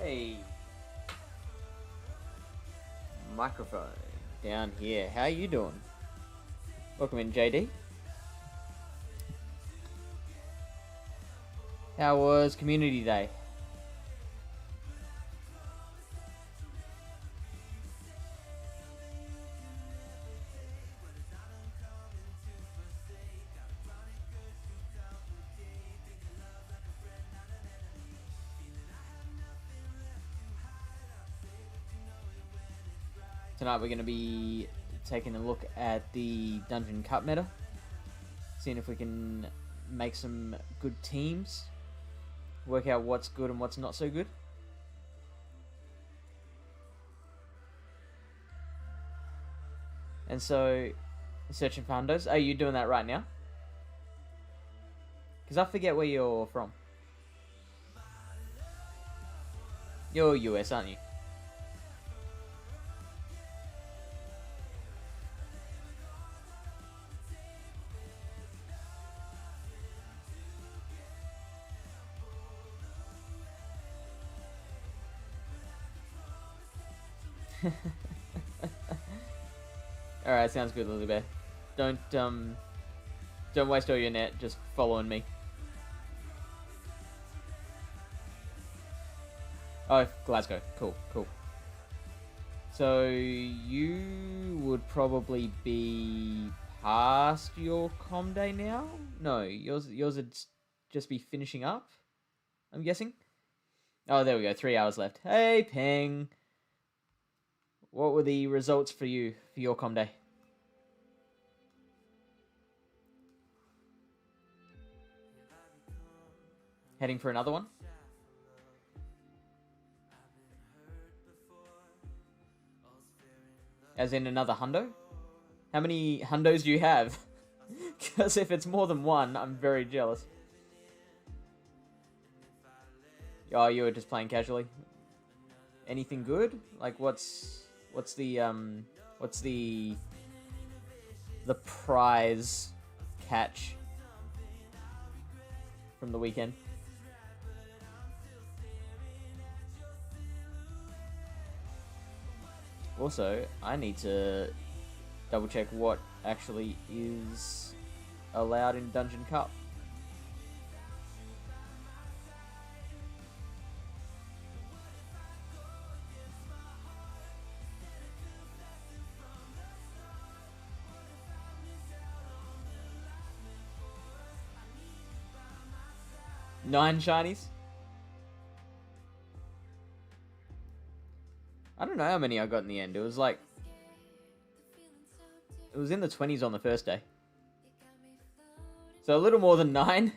Hey, microphone down here. How you doing? Welcome in, JD. How was Community Day? Tonight we're going to be taking a look at the Dungeon Cup meta, seeing if we can make some good teams, work out what's good and what's not so good. And so, searching for hundos. Are you doing that right now? Because I forget where you're from. You're US, aren't you? Alright, sounds good, Lily Bear. Don't waste all your net just following me. Oh, Glasgow. Cool. So you would probably be past your com day now? No, yours would just be finishing up, I'm guessing. Oh, there we go. 3 hours left. Hey, Ping. What were the results for you for your com day? Heading for another one? As in another hundo? How many hundos do you have? Because if it's more than one, I'm very jealous. Oh, you were just playing casually. Anything good? Like, what's the prize catch from the weekend? Also, I need to double check what actually is allowed in Dungeon Cup. Nine shinies? I don't know how many I got in the end. It was like... It was in the 20s on the first day. So a little more than 9.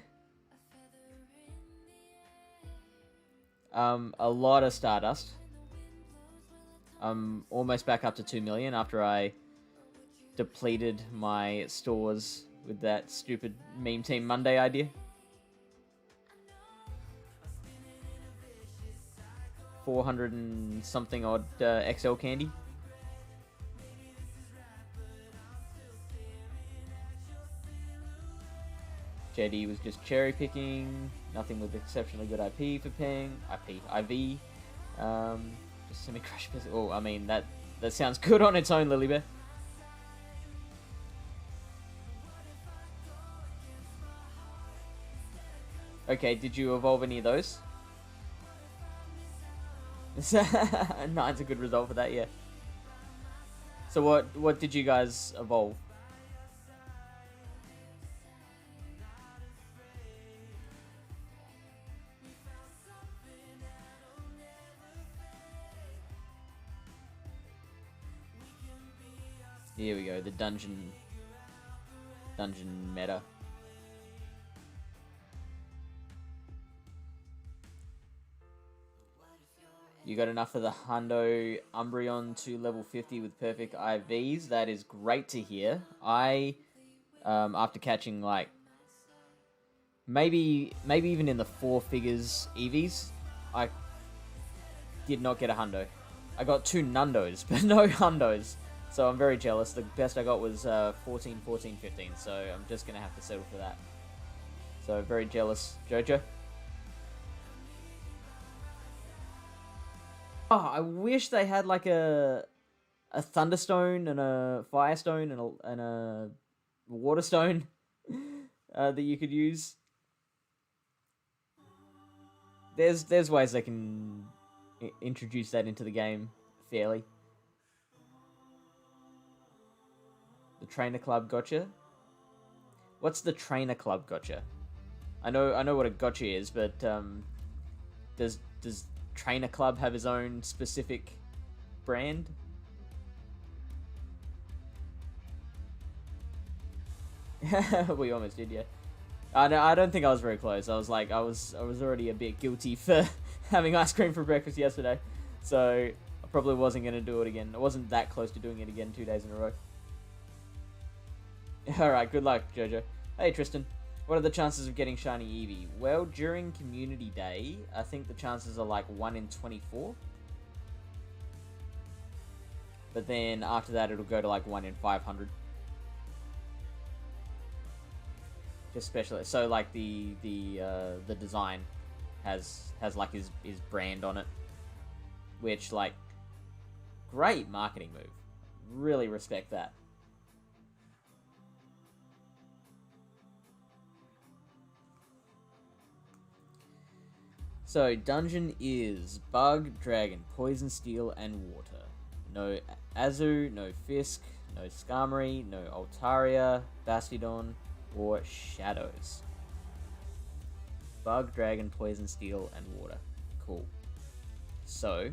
A lot of Stardust. I'm almost back up to 2 million after I depleted my stores with that stupid Meme Team Monday idea. 400 and something odd XL candy. JD was just cherry picking. Nothing with exceptionally good IP for Ping. IV. Just semi-crush. Oh, I mean, that sounds good on its own, Lilybear. Okay, did you evolve any of those? 9's a good result for that, yeah. So what did you guys evolve? Here we go, the dungeon meta. You got enough of the Hundo Umbreon to level 50 with perfect IVs. That is great to hear. I, after catching like, maybe even in the 4 figures EVs, I did not get a Hundo. I got 2 Nundos, but no Hundos. So I'm very jealous. The best I got was 14, 14, 15. So I'm just going to have to settle for that. So very jealous, Jojo. Oh, I wish they had like a thunderstone and a firestone and a waterstone that you could use. There's ways they can introduce that into the game fairly. The trainer club gotcha. What's the trainer club gotcha? I know what a gotcha is, but does trainer club have his own specific brand? We almost did, yeah. I don't think I was very close. I was already a bit guilty for having ice cream for breakfast yesterday, so I probably wasn't gonna do it again. I wasn't that close to doing it again 2 days in a row. All right, good luck, Jojo. Hey, Tristan. What are the chances of getting shiny Eevee? Well, during Community Day, I think the chances are like 1 in 24. But then after that, it'll go to like 1 in 500. Just special. So like the design has like his brand on it, which like great marketing move. Really respect that. So, dungeon is Bug, Dragon, Poison, Steel, and Water. No Azu, no Fisk, no Skarmory, no Altaria, Bastiodon, or Shadows. Bug, Dragon, Poison, Steel, and Water. Cool. So,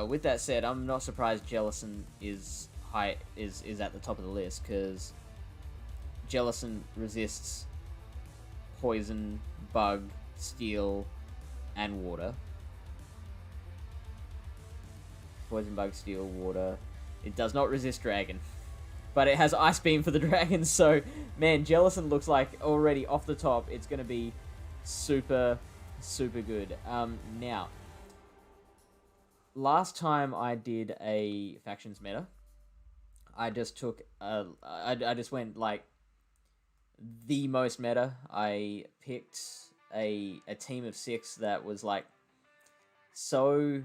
with that said, I'm not surprised Jellicent is at the top of the list, because Jellicent resists Poison, Bug, Steel, and Water. Poison, Bug, Steel, Water. It does not resist Dragon. But it has Ice Beam for the Dragon, so, man, Jellicent looks like already off the top, it's going to be super, super good. Now, last time I did a Factions meta, I just took, I just went, like, the most meta. I picked a team of 6 that was like so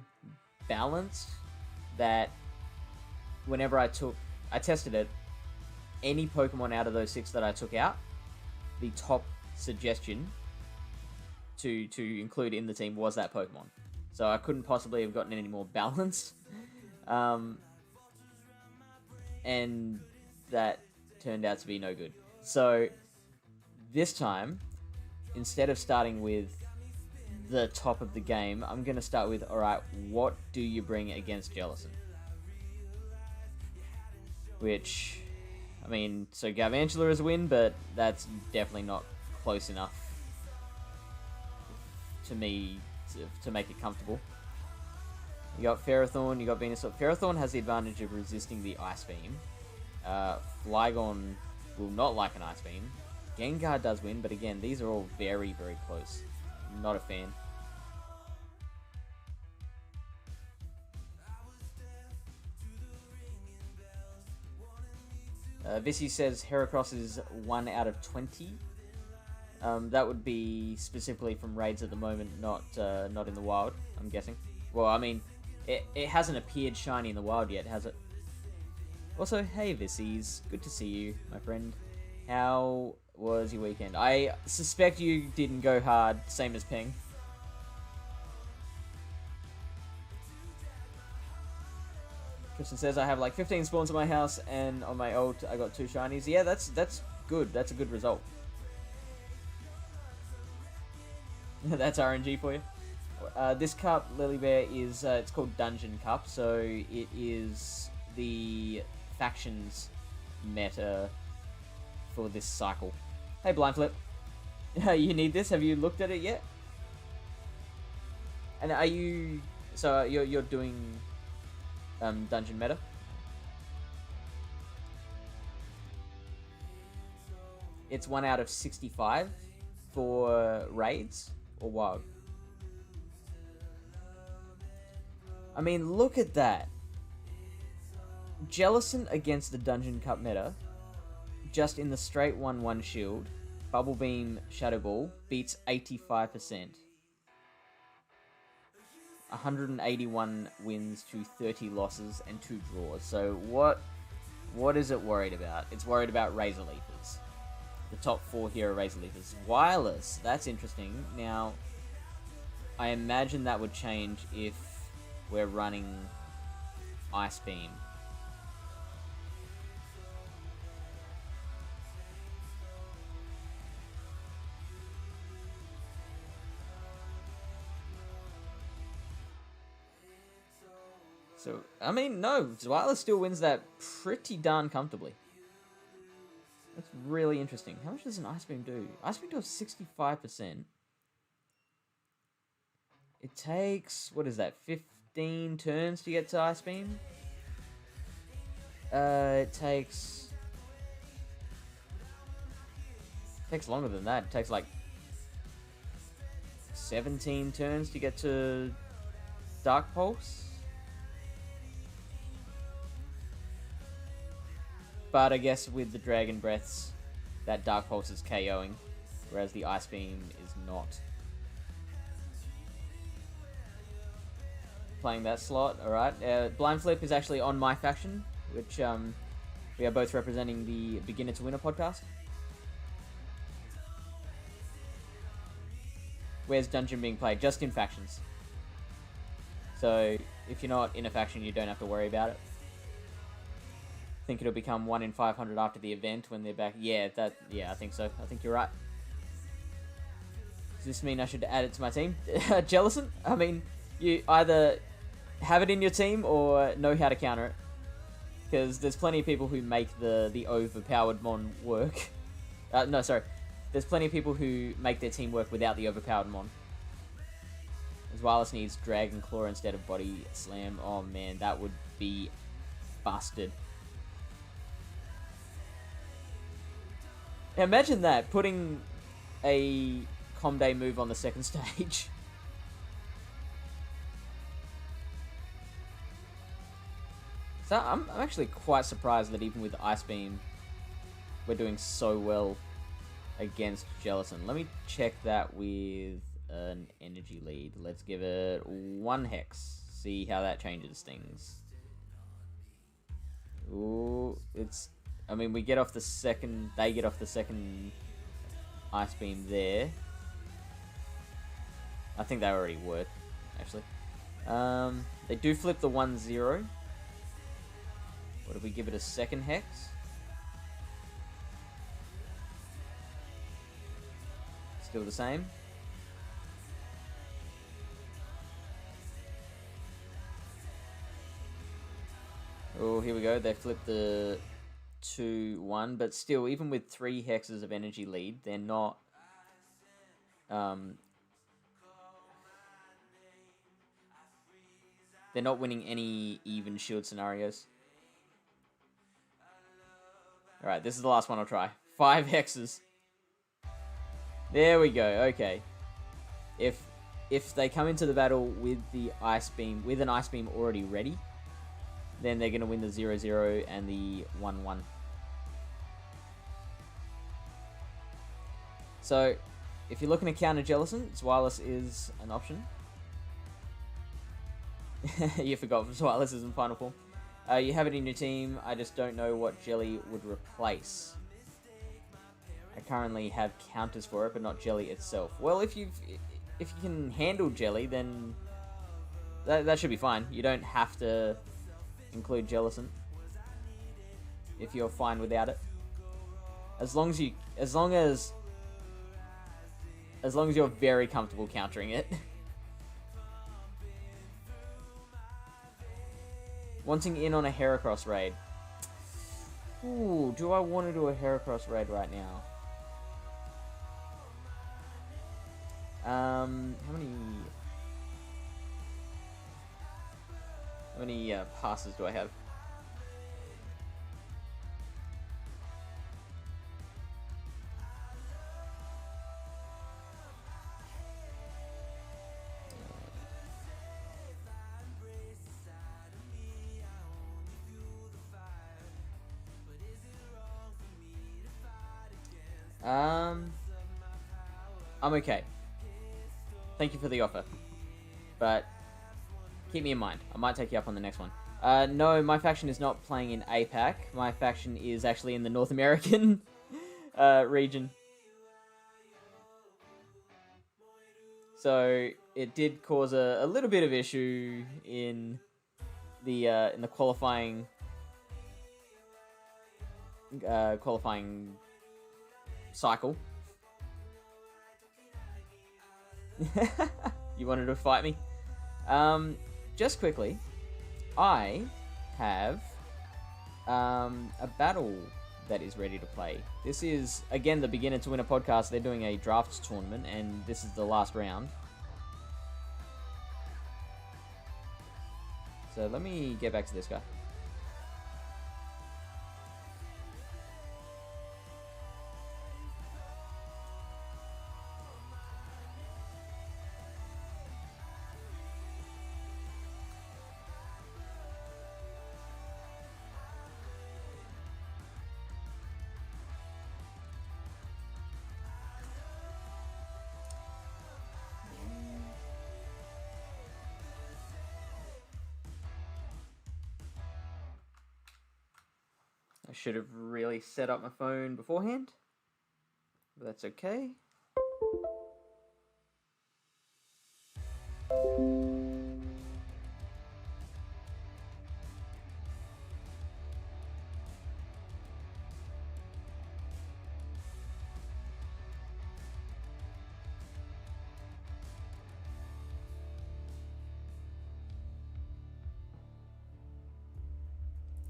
balanced that whenever I tested it, any Pokemon out of those 6 that I took out, the top suggestion to include in the team was that Pokemon. So I couldn't possibly have gotten any more balanced. And that turned out to be no good. So this time, instead of starting with the top of the game, I'm going to start with, alright, what do you bring against Jellicent? Which, I mean, so Galvantula is a win, but that's definitely not close enough to me to make it comfortable. You got Ferrothorn, you got Venusaur. Ferrothorn has the advantage of resisting the Ice Beam. Flygon will not like an Ice Beam. Gengar does win, but again, these are all very, very close. Not a fan. Vissy says Heracross is 1 out of 20. That would be specifically from raids at the moment, not in the wild, I'm guessing. Well, I mean, it hasn't appeared shiny in the wild yet, has it? Also, hey Vissies, good to see you, my friend. How was your weekend? I suspect you didn't go hard, same as Ping. Christian says I have like 15 spawns in my house, and on my ult I got 2 shinies. Yeah, that's good. That's a good result. That's RNG for you. This cup, Lilybear, is it's called Dungeon Cup, so it is the factions meta for this cycle. Hey, Blindflip. You need this? Have you looked at it yet? And are you... So you're doing dungeon meta? It's 1 out of 65 for raids or wild. I mean, look at that. Jellicent against the Dungeon Cup meta, just in the straight 1-1 shield, Bubble Beam Shadow Ball beats 85%. 181 wins to 30 losses and 2 draws. So what is it worried about? It's worried about Razor Leafers. The top 4 here are Razor Leafers. Wireless, that's interesting. Now, I imagine that would change if we're running Ice Beam. So, I mean, no, Wireless still wins that pretty darn comfortably. That's really interesting. How much does an Ice Beam do? Ice Beam does 65%. It takes, what is that, 15 turns to get to Ice Beam? It takes longer than that. It takes like 17 turns to get to Dark Pulse. But I guess with the Dragon Breaths, that Dark Pulse is KOing, whereas the Ice Beam is not. Playing that slot, alright. Blind Flip is actually on my faction, which we are both representing the Beginner to Winner podcast. Where's Dungeon being played? Just in factions. So if you're not in a faction, you don't have to worry about it. I think it'll become 1 in 500 after the event when they're back. Yeah, I think so. I think you're right. Does this mean I should add it to my team? Jellison? I mean, you either have it in your team or know how to counter it. Because there's plenty of people who make the overpowered mon work. No, sorry. There's plenty of people who make their team work without the overpowered mon. As Wireless needs Dragon Claw instead of Body Slam. Oh man, that would be busted. Now imagine that, putting a Comday move on the second stage. So I'm actually quite surprised that even with Ice Beam, we're doing so well against Jellison. Let me check that with an energy lead. Let's give it 1 hex. See how that changes things. Ooh, it's... I mean, we get off the second... They get off the second Ice Beam there. I think they already work, actually. They do flip the 1-0. What if we give it a second hex? Still the same. Oh, here we go. They flip the 2-1, but still, even with 3 hexes of energy lead, they're not... they're not winning any even shield scenarios. Alright, this is the last one I'll try. 5 hexes. There we go, okay. If they come into the battle with the Ice Beam, with an Ice Beam already ready, then they're going to win the 0-0 and the 1-1. So, if you're looking to counter Jellison, Wireless is an option. You forgot Wireless is in final form. You have it in your team, I just don't know what Jelly would replace. I currently have counters for it, but not Jelly itself. Well, if you can handle Jelly, then that should be fine. You don't have to include Jellison if you're fine without it. As long as you're very comfortable countering it. Wanting in on a Heracross raid. Ooh, do I want to do a Heracross raid right now? How many passes do I have? I'm okay. Thank you for the offer. But keep me in mind. I might take you up on the next one. No, my faction is not playing in APAC. My faction is actually in the North American region. So it did cause a little bit of issue in the qualifying cycle. You wanted to fight me? Just quickly, I have a battle that is ready to play. This is, again, the Beginner to Winner podcast. They're doing a drafts tournament, and this is the last round. So let me get back to this guy. I should have really set up my phone beforehand, but that's okay.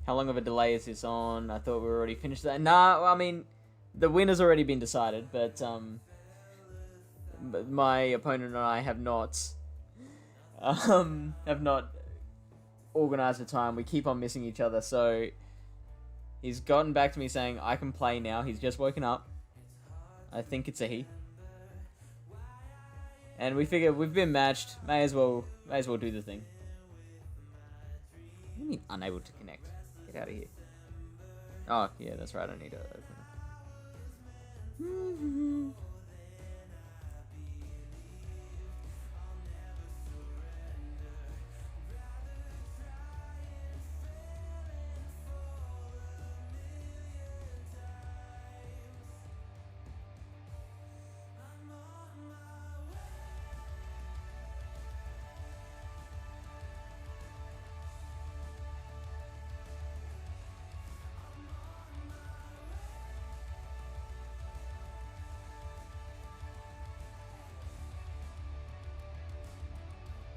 How long of a delay is this on? I thought we were already finished that. Nah, I mean, the winner's already been decided, but my opponent and I have not organized the time. We keep on missing each other, so he's gotten back to me saying I can play now. He's just woken up. I think it's a he. And we figure we've been matched. May as well do the thing. What do you mean unable to connect? Get out of here. Oh, yeah, that's right. I need to open it.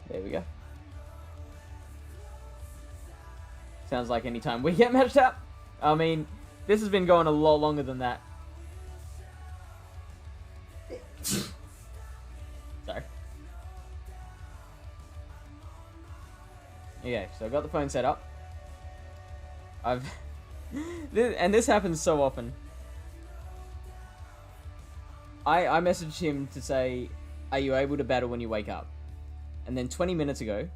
There we go. Sounds like any time we get matched up. I mean, this has been going a lot longer than that. Sorry. Okay, so I got the phone set up. And this happens so often. I messaged him to say, are you able to battle when you wake up? And then 20 minutes ago,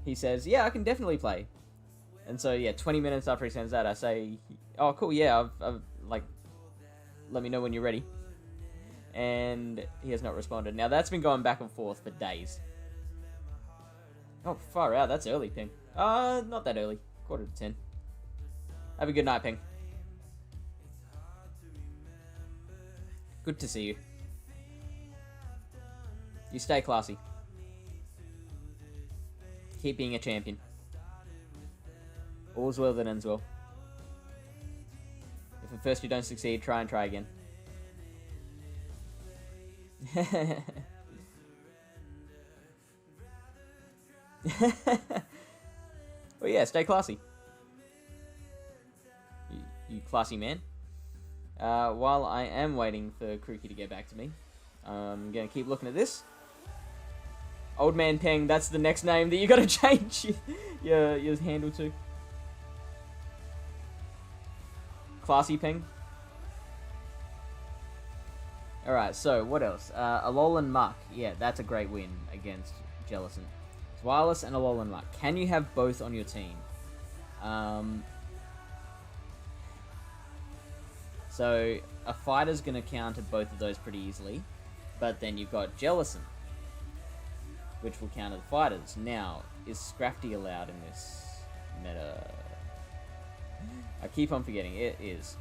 he says, yeah, I can definitely play. And so, yeah, 20 minutes after he sends that, I say, oh, cool, yeah, I've like, let me know when you're ready. And he has not responded. Now, that's been going back and forth for days. Oh, far out, that's early, Ping. Not that early. 9:45. Have a good night, Ping. Good to see you. You stay classy. Keep being a champion. All's well that ends well. If at first you don't succeed, try and try again. Well, yeah, stay classy. You classy man. While I am waiting for Kruki to get back to me, I'm going to keep looking at this. Old Man Peng, that's the next name that you gotta change your handle to. Classy Peng. Alright, so what else? Alolan Muck. Yeah, that's a great win against Jellicent. It's Wireless and Alolan Muck. Can you have both on your team? So, a fighter's gonna counter both of those pretty easily. But then you've got Jellicent, which will counter the fighters. Now, is Scrafty allowed in this meta? I keep on forgetting. It is.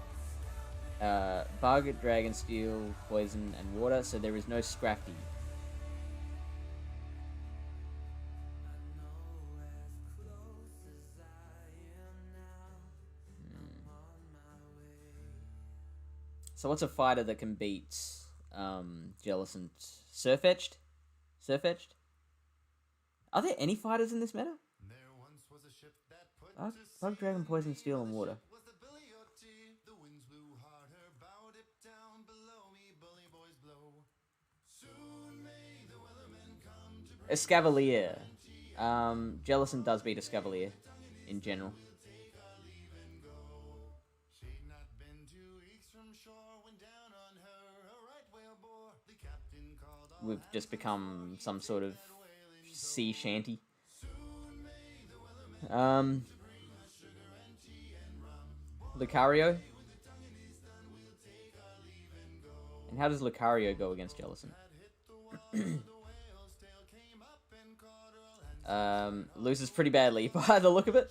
Bug, Dragon, Steel, Poison, and Water, so there is no Scrafty. So what's a fighter that can beat Jellicent? Surfetched? Surfetched? Are there any fighters in this meta? Bug, Dragon, Poison, Steel, and Water. Escavalier. Jellicent does beat Escavalier in general. We've just become some sort of sea shanty. Lucario. And how does Lucario go against Jellicent? Loses pretty badly by the look of it.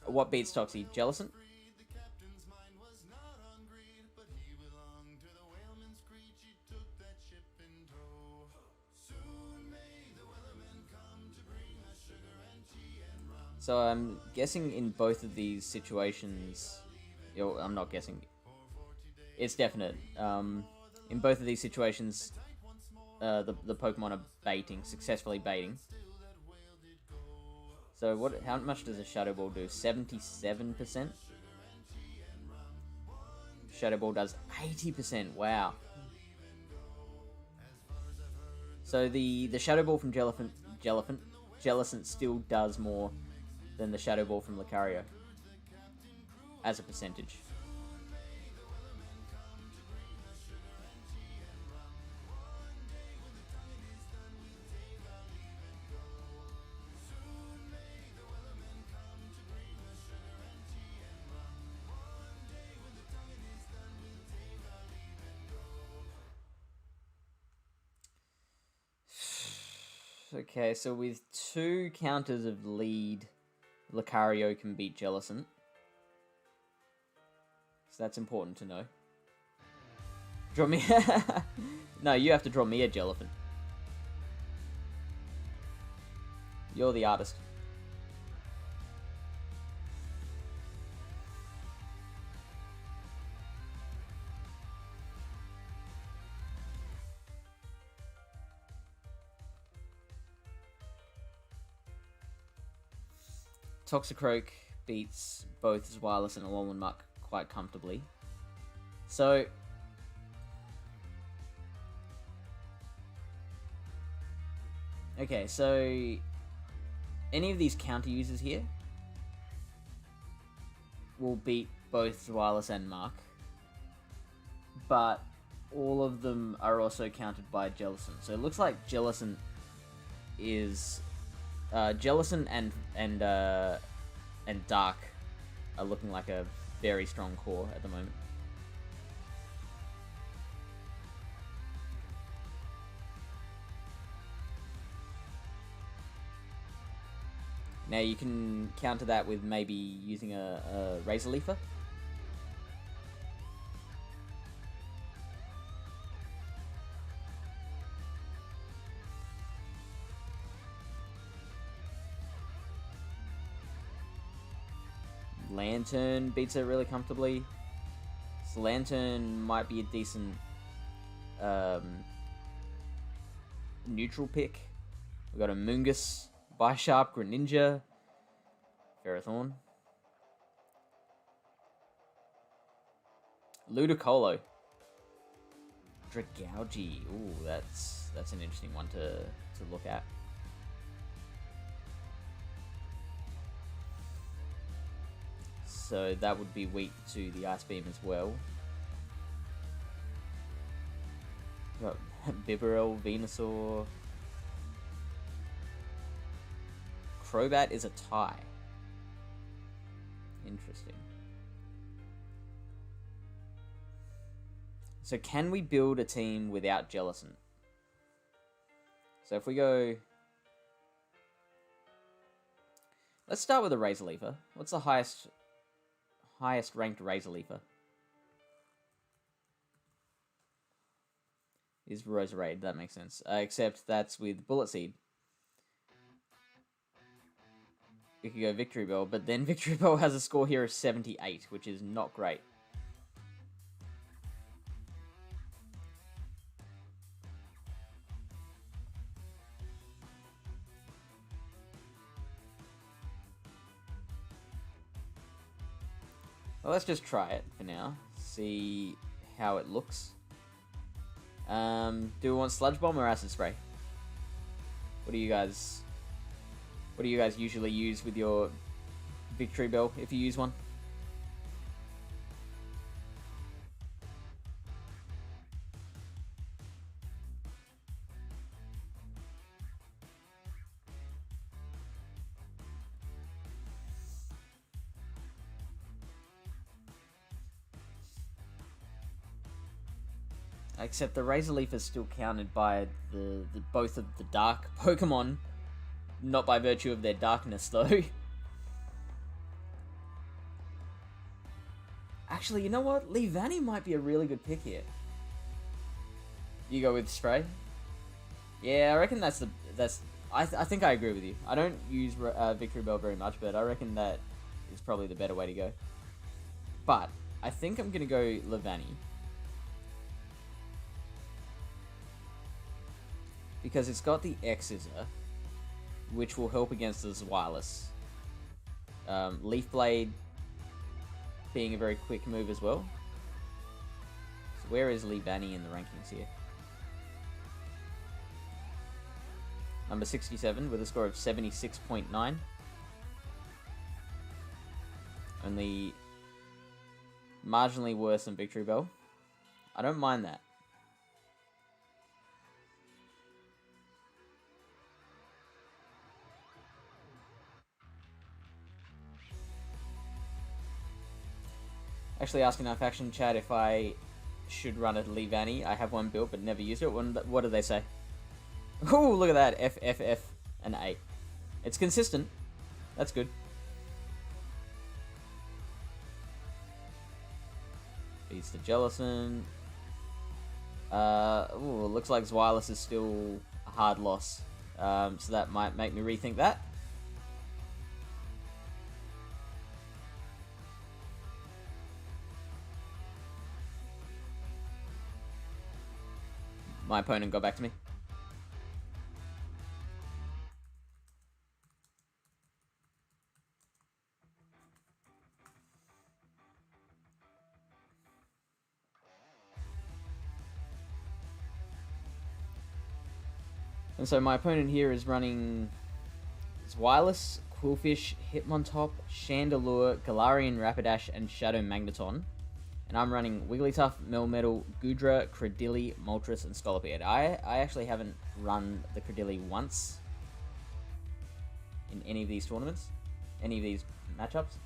What beats Toxie? Jellicent? So I'm guessing in both of these situations... I'm not guessing. It's definite. In both of these situations, the Pokemon are baiting, successfully baiting. So how much does a Shadow Ball do? 77%? Shadow Ball does 80%. Wow. So the Shadow Ball from Jellicent still does more than the Shadow Ball from Lucario as a percentage. Okay, so with 2 counters of lead, Lucario can beat Jellicent. So that's important to know. Draw me... No, you have to draw me a Jellicent. You're the artist. Toxicroak beats both Zweilous and Alolan Muck quite comfortably. So... Okay, so... Any of these counter users here will beat both Zweilous and Muck. But all of them are also countered by Jellicent. So it looks like Jellicent is... Jellicent and Dark are looking like a very strong core at the moment. Now you can counter that with maybe using a Razor Leafer. Lantern beats it really comfortably. So Lantern might be a decent neutral pick. We've got a Moongus, Bisharp, Greninja, Ferrothorn, Ludicolo, Dragalge. Ooh, that's an interesting one to look at. So that would be weak to the Ice Beam as well. Got Bibarel, Venusaur. Crobat is a tie. Interesting. So can we build a team without Jellicent? So if we go... Let's start with a Razor Leafer. What's the highest ranked Razor Leafer? Is Roserade, that makes sense. Except that's with Bullet Seed. We could go Victory Bell, but then Victory Bell has a score here of 78, which is not great. Well, let's just try it for now. See how it looks. Do we want Sludge Bomb or Acid Spray? What do you guys usually use with your Victory Bell, if you use one? Except the Razor Leaf is still counted by the both of the dark Pokemon, not by virtue of their darkness, though. Actually, you know what? Leavanny might be a really good pick here. You go with Spray? Yeah, I reckon that's... I think I agree with you. I don't use Victory Bell very much, but I reckon that is probably the better way to go. But I think I'm going to go Leavanny. Because it's got the X-Scissor, which will help against the Zweilous. Leaf Blade being a very quick move as well. So where is Leavanny in the rankings here? Number 67 with a score of 76.9. Only marginally worse than Victory Bell. I don't mind that. Actually asking our faction chat if I should run a Leavanny. I have one built but never used it. What do they say? Oh, look at that. F, F, F, and A. It's consistent. That's good. Beats the Jellicent. Ooh, looks like Zweilous is still a hard loss. So that might make me rethink that. My opponent got back to me. And so my opponent here is running Zweilous, Quillfish, Hitmontop, Chandelure, Galarian Rapidash, and Shadow Magneton. And I'm running Wigglytuff, Melmetal, Goodra, Credilli, Moltres, and Scolipede. I actually haven't run the Credilli once in any of these tournaments, any of these matchups.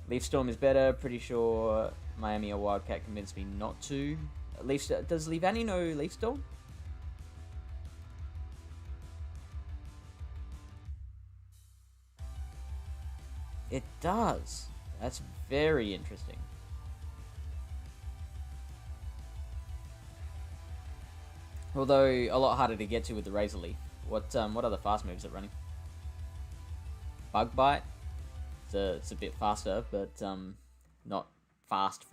Leaf Storm is better. Pretty sure Miami or Wildcat convinced me not to. Does Leavanny know Leaf Storm? It does. That's very interesting. Although a lot harder to get to with the Razor Leaf. What other fast moves are running? Bug Bite. It's a bit faster, but not fast.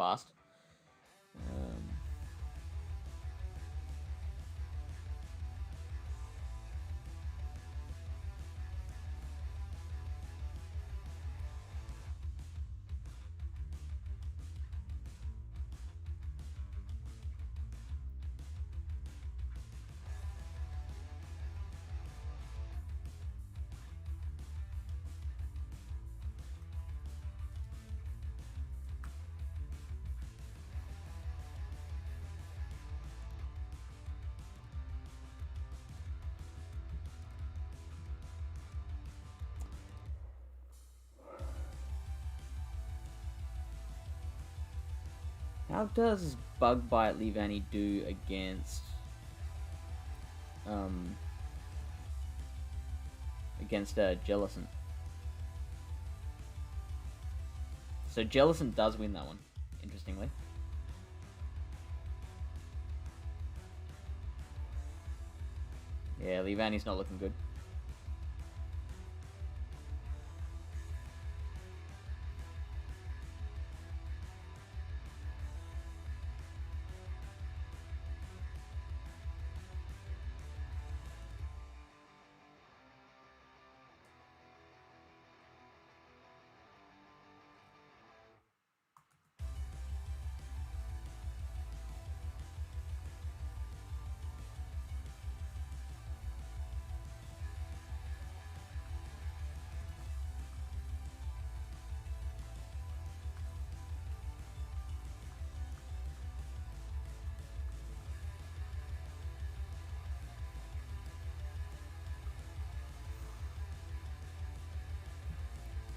How does Bug Bite Leavanny do against Jellicent? So Jellicent does win that one, interestingly. Yeah, Leavanny's not looking good.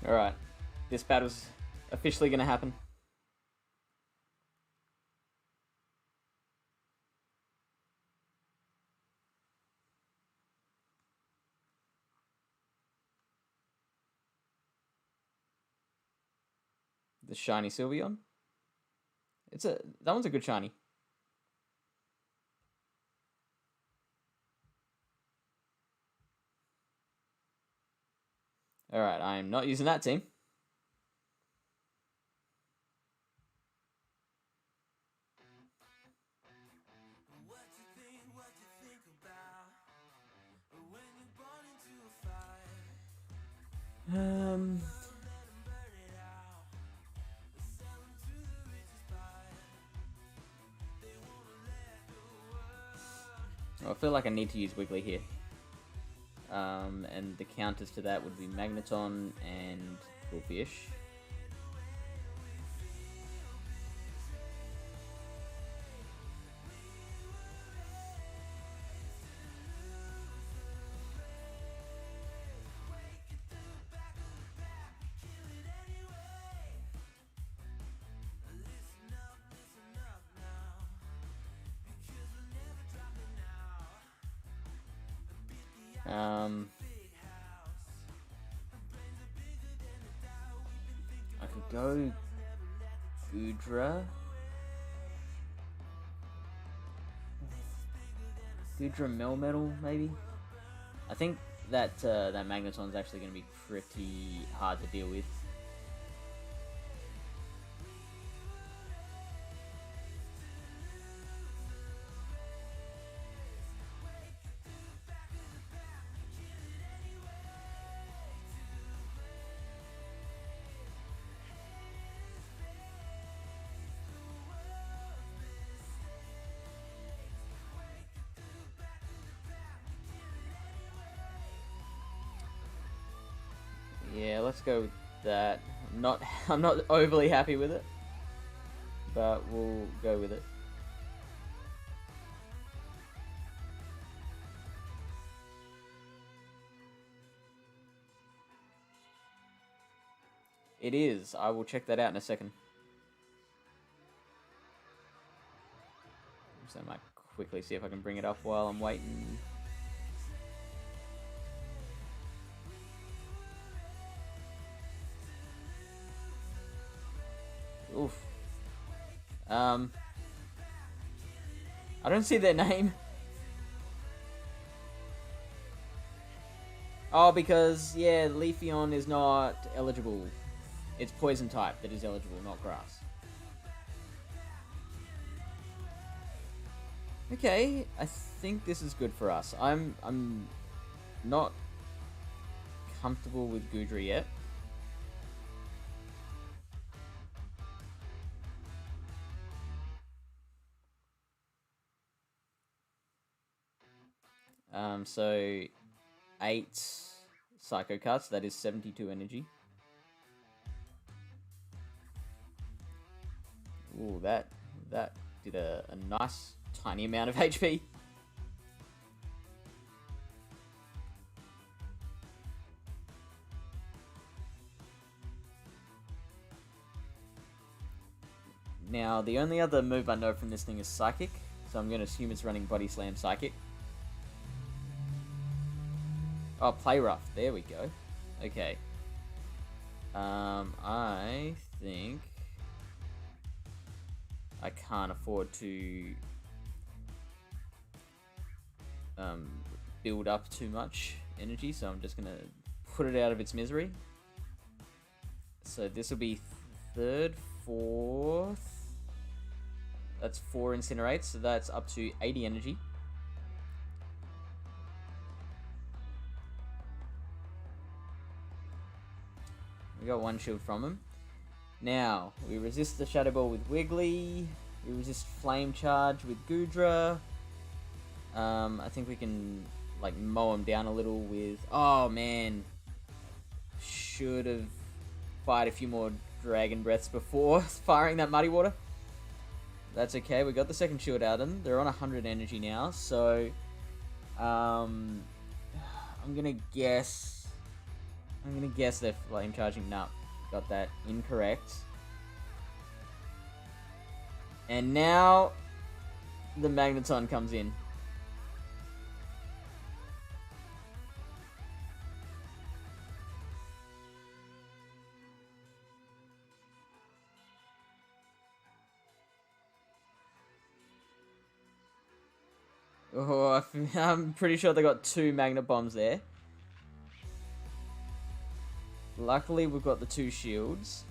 Alright, this battle's officially gonna happen. The shiny Sylveon. That one's a good shiny. Alright, I am not using that team. I feel like I need to use Wiggly here. And the counters to that would be Magneton and Bullfish. I could go Gudra. Gudra Melmetal, maybe? I think that that Magneton's actually going to be pretty hard to deal with. Yeah, let's go with that. I'm not overly happy with it, but we'll go with it. It is. I will check that out in a second. So I might quickly see if I can bring it up while I'm waiting. Oof. I don't see their name. Oh, because, yeah, Leafeon is not eligible. It's poison type that is eligible, not grass. Okay, I think this is good for us. I'm not comfortable with Gudra yet. So 8 Psycho cards, that is 72 energy. Ooh, that did a nice tiny amount of HP. Now, the only other move I know from this thing is Psychic, so I'm going to assume it's running Body Slam Psychic. Oh, Play Rough. There we go. Okay. I think I can't afford to build up too much energy, so I'm just going to put it out of its misery. So this will be third, fourth. That's 4 Incinerates, so that's up to 80 energy. We got 1 shield from him. Now, we resist the Shadow Ball with Wiggly. We resist Flame Charge with Goodra. I think we can, like, mow him down a little with... Oh, man. Should have fired a few more Dragon Breaths before firing that Muddy Water. That's okay, we got the second shield out of them. They're on 100 energy now, so... I'm gonna guess they're flame charging. No, got that incorrect. And now the Magneton comes in. Oh, I'm pretty sure they got 2 Magnet Bombs there. Luckily, we've got the 2 shields.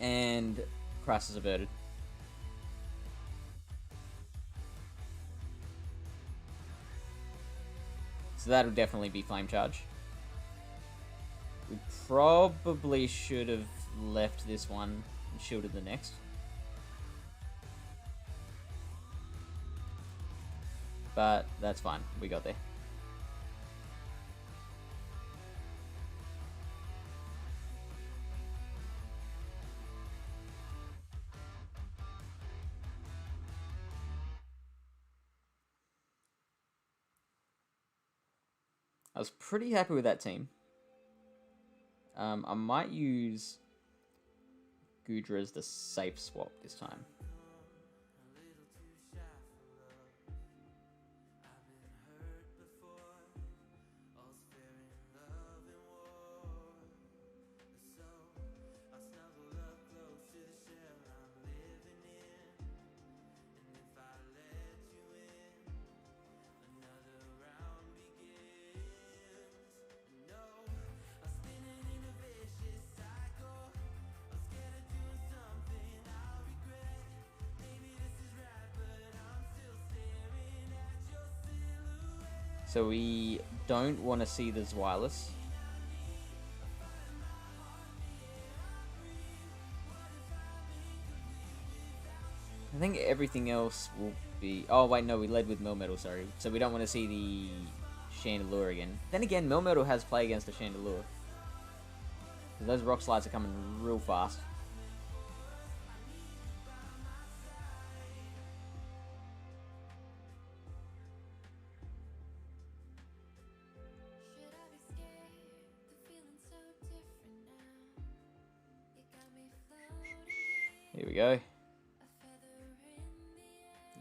And crisis averted. So that'll definitely be Flame Charge. We probably should have left this one and shielded the next. But that's fine, we got there. I was pretty happy with that team. I might use Goodra as the safe swap this time. So we don't want to see the Zweilous. I think everything else will be... Oh, wait, no, we led with Melmetal, sorry. So we don't want to see the Chandelure again. Then again, Melmetal has play against the Chandelure. Those Rock Slides are coming real fast. Here we go.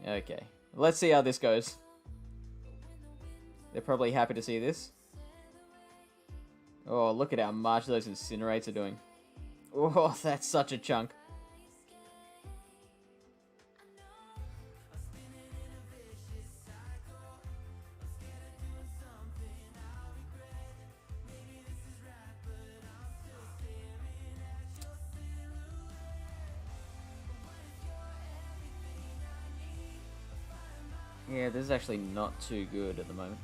Okay, let's see how this goes. They're probably happy to see this. Oh, look at how much those Incinerates are doing. Oh, that's such a chunk. Yeah, this is actually not too good at the moment.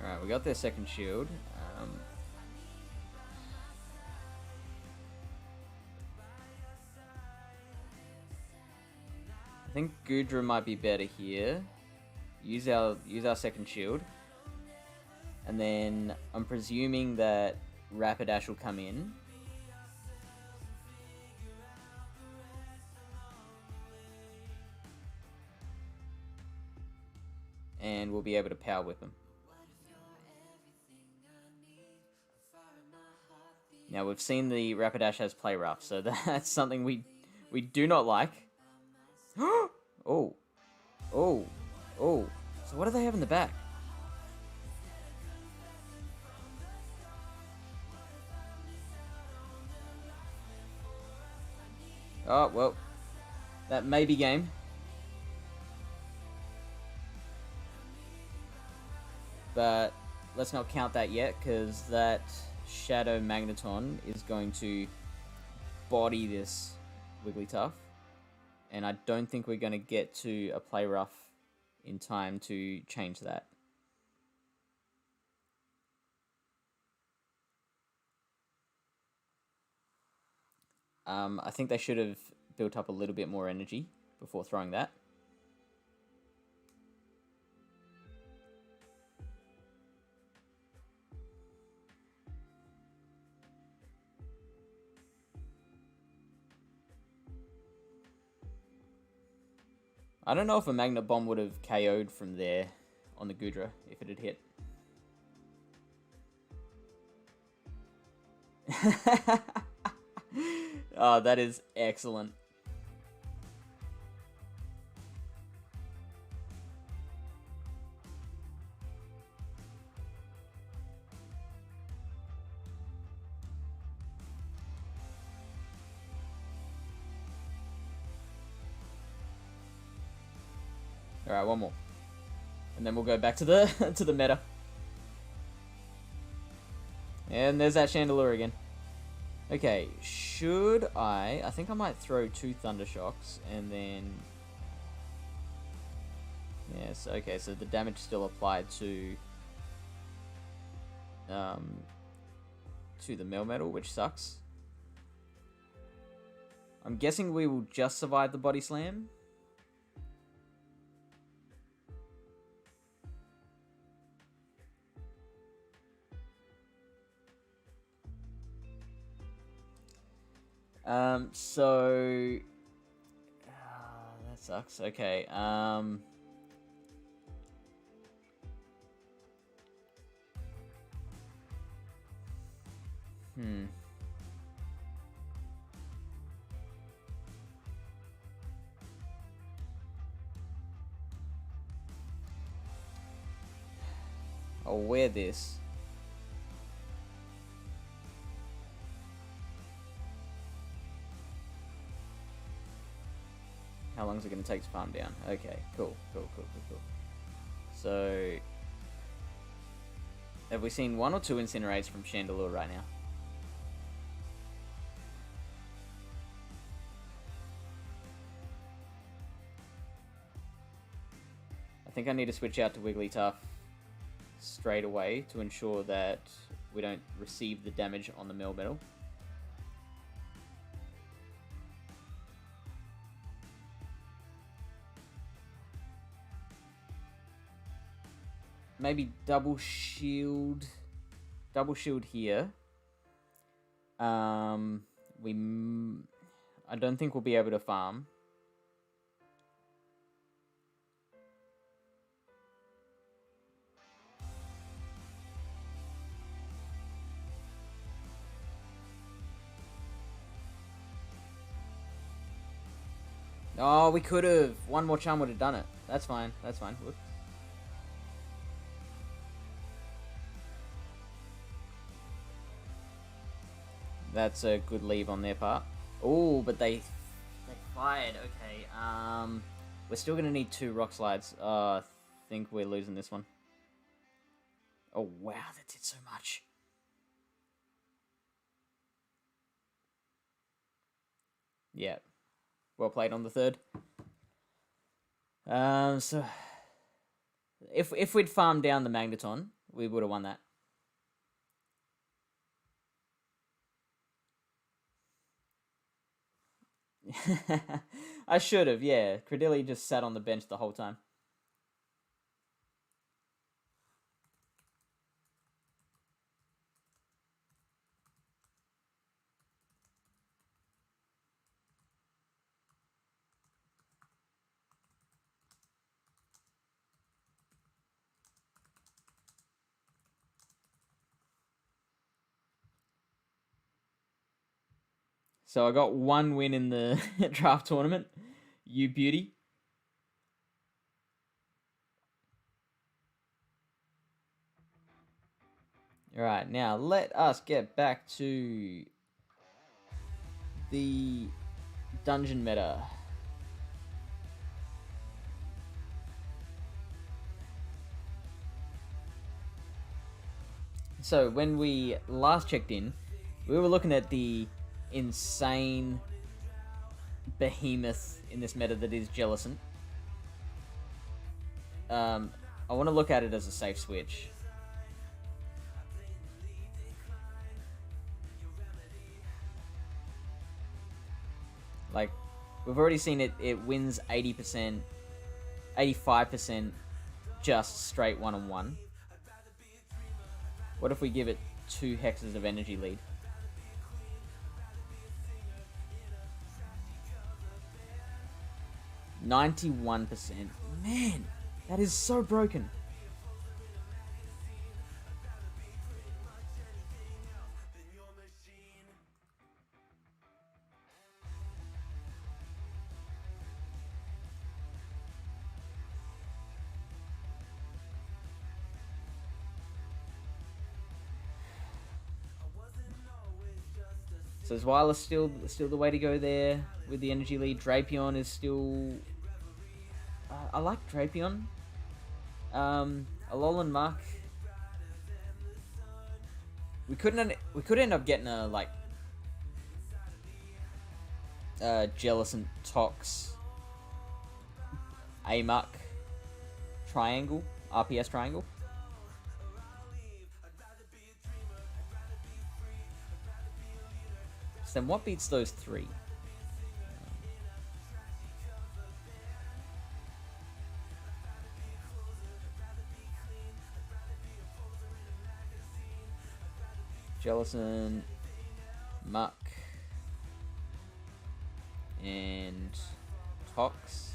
Alright, we got their second shield. I think Goodra might be better here. Use our second shield. And then I'm presuming that Rapidash will come in. and we'll be able to power whip them. Now we've seen the Rapidash has play rough, so that's something we do not like. Oh, oh, oh. So what do they have in the back? Oh, well, that may be game. But let's not count that yet, because that Shadow Magneton is going to body this Wigglytuff. And I don't think we're going to get to a play rough in time to change that. I think they should have built up a little bit more energy before throwing that. I don't know if a Magnet Bomb would have KO'd from there on the Goodra if it had hit. Oh, that is excellent. Alright, one more. And then we'll go back to the to the meta. And there's that Chandelure again. Okay, should I think I might throw 2 Thunder Shocks and then... Yes, okay, so the damage still applied to the Melmetal, which sucks. I'm guessing we will just survive the Body Slam. So that sucks. Okay. I'll wear this. How long is it going to take to farm down? Okay, cool. So, have we seen 1 or 2 Incinerates from Chandelure right now? I think I need to switch out to Wigglytuff straight away to ensure that we don't receive the damage on the Melmetal. Maybe double shield here. I don't think we'll be able to farm. Oh, we could have. 1 more charm would have done it. That's fine. That's fine. Whoops. That's a good leave on their part. Oh, but they fired. Okay. We're still gonna need 2 Rock Slides. I think we're losing this one. Oh wow, that did so much. Yeah. Well played on the 3rd. So if we'd farmed down the Magneton, we would have won that. I should have, yeah. Credilli just sat on the bench the whole time. So I got 1 win in the draft tournament. You beauty. Alright, now let us get back to the dungeon meta. So when we last checked in, we were looking at the insane behemoth in this meta that is Jellicent. I want to look at it as a safe switch. Like, we've already seen it wins 80%, 85% just straight one-on-one. What if we give it 2 hexes of energy lead? %91%. Man, that is so broken. So is Wireless still the way to go there with the energy lead? Drapion is still... I like Drapion. Alolan Muck. We could end up getting a like Jellicent Tox Amuck triangle, RPS triangle. So then what beats those 3? Jellicent, Muck, and Tox.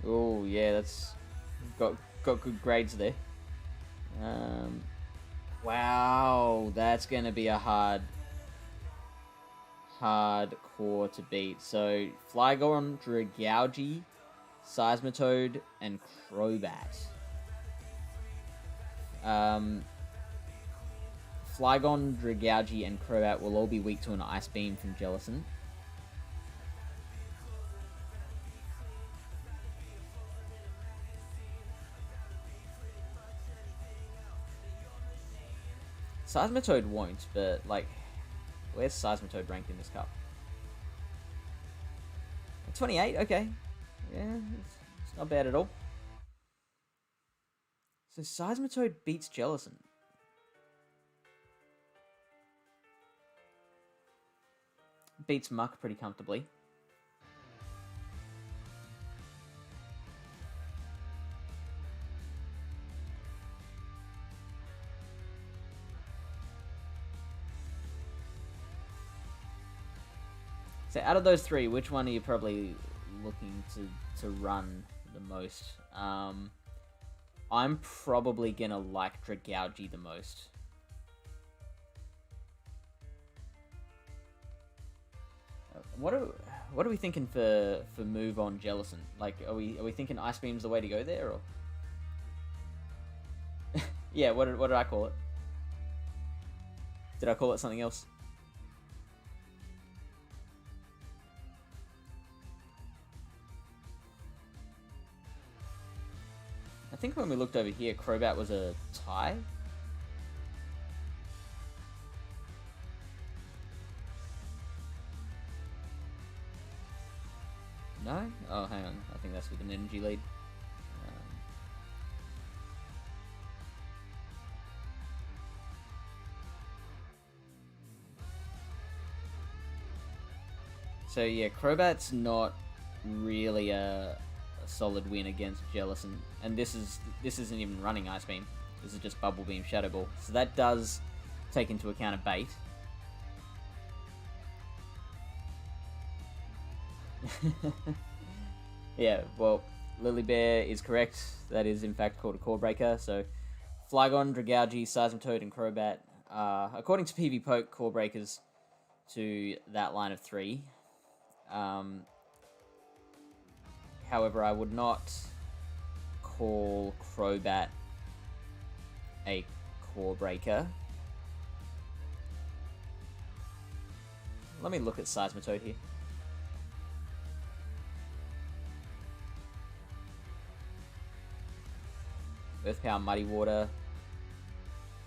Oh yeah, that's got good grades there. Wow, that's gonna be a hard core to beat. So Flygon, Dragougie, Seismitoad, and Crobat. Flygon, Dragougie, and Crobat will all be weak to an Ice Beam from Jellicent. Seismitoad won't, but like, where's Seismitoad ranked in this cup? 28, okay. Yeah, it's not bad at all. So Seismitoad beats Jellicent. Beats Muck pretty comfortably. So out of those 3, which one are you probably looking to run the most? I'm probably gonna like Dragougie the most. What are we thinking for move on Jellicent? Like, are we thinking Ice Beam's the way to go there, or? Yeah, what did I call it? Did I call it something else? I think when we looked over here, Crobat was a tie. No? Oh, hang on. I think that's with an energy lead. So yeah, Crobat's not really a solid win against Jellicent, and this isn't even running Ice Beam. This is just Bubble Beam, Shadow Ball. So that does take into account a bait. Yeah, well, Lily Bear is correct. That is in fact called a core breaker. So Flygon, Dragougi, Seismitoad, and Crobat are, according to PV Poke, core breakers to that line of 3. However, I would not call Crobat a core breaker. Let me look at Seismitoad here. Earth Power, Muddy Water.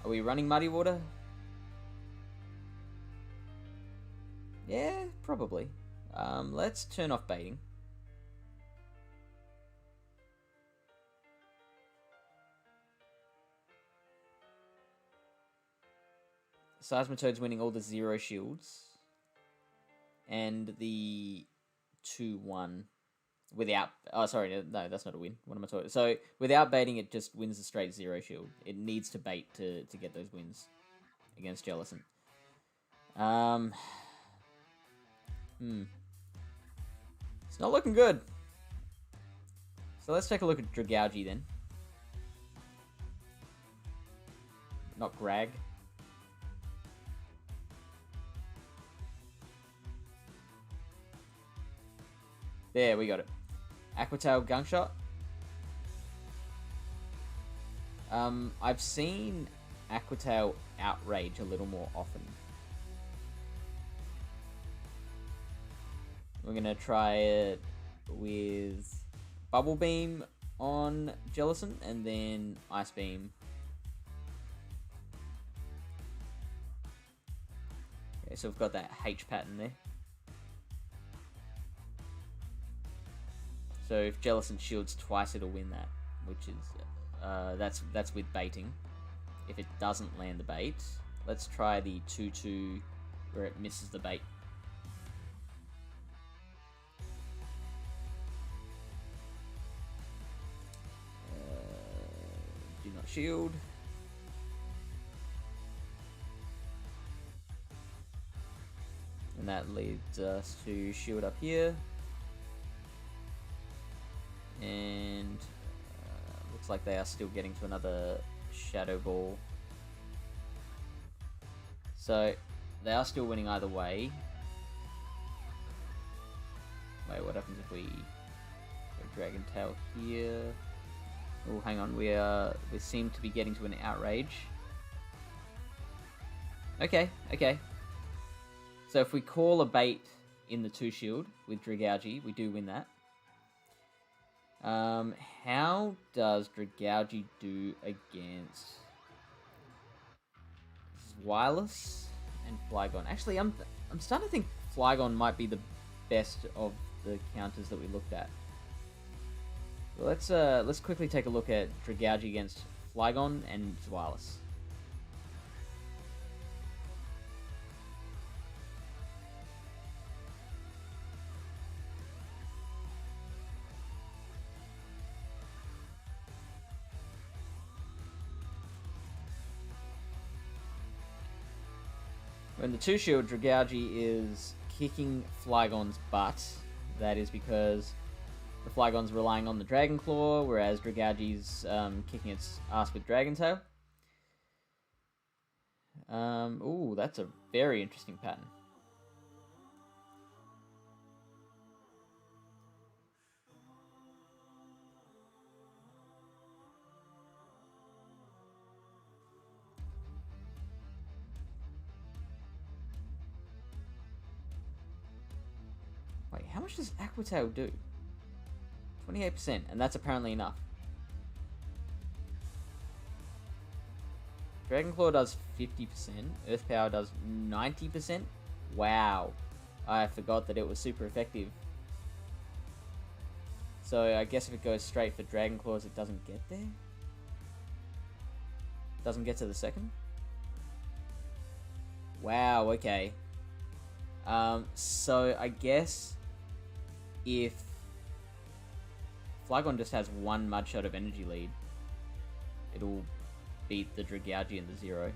Are we running Muddy Water? Yeah, probably. Let's turn off baiting. Seismitoad's winning all the 0 shields. And the 2-1 without... Oh, sorry, no, that's not a win. What am I talking? So, without baiting, it just wins the straight 0 shield. It needs to bait to get those wins against Jellicent. It's not looking good. So let's take a look at Dragougi then. Not Grag. There, we got it. Aquatail Gungshot. I've seen Aquatail Outrage a little more often. We're going to try it with Bubble Beam on Jellicent and then Ice Beam. Okay, so we've got that H pattern there. So if Jellicent shields twice, it'll win that, which is that's with baiting. If it doesn't land the bait, let's try the 2-2 where it misses the bait. Do not shield. And that leads us to shield up here. And looks like they are still getting to another Shadow Ball. So they are still winning either way. Wait, what happens if we go Dragon Tail here? Oh, hang on, we seem to be getting to an Outrage. Okay. So if we call a bait in the 2 shield with Dragougi, we do win that. How does Dragougi do against Wireless and Flygon? Actually, I'm starting to think Flygon might be the best of the counters that we looked at. Let's quickly take a look at Dragougi against Flygon and Wireless. When the 2 shield, Dragougi is kicking Flygon's butt. That is because the Flygon's relying on the Dragon Claw, whereas Dragougi's kicking its ass with Dragon Tail. Ooh, that's a very interesting pattern. Wait, how much does Aquatail do? 28%, and that's apparently enough. Dragon Claw does 50%, Earth Power does 90%. Wow, I forgot that it was super effective. So I guess if it goes straight for Dragon Claws, it doesn't get there? Doesn't get to the second? Wow, okay. So I guess if Flygon just has 1 Mudshot of energy lead, it'll beat the Dragougi in the 0.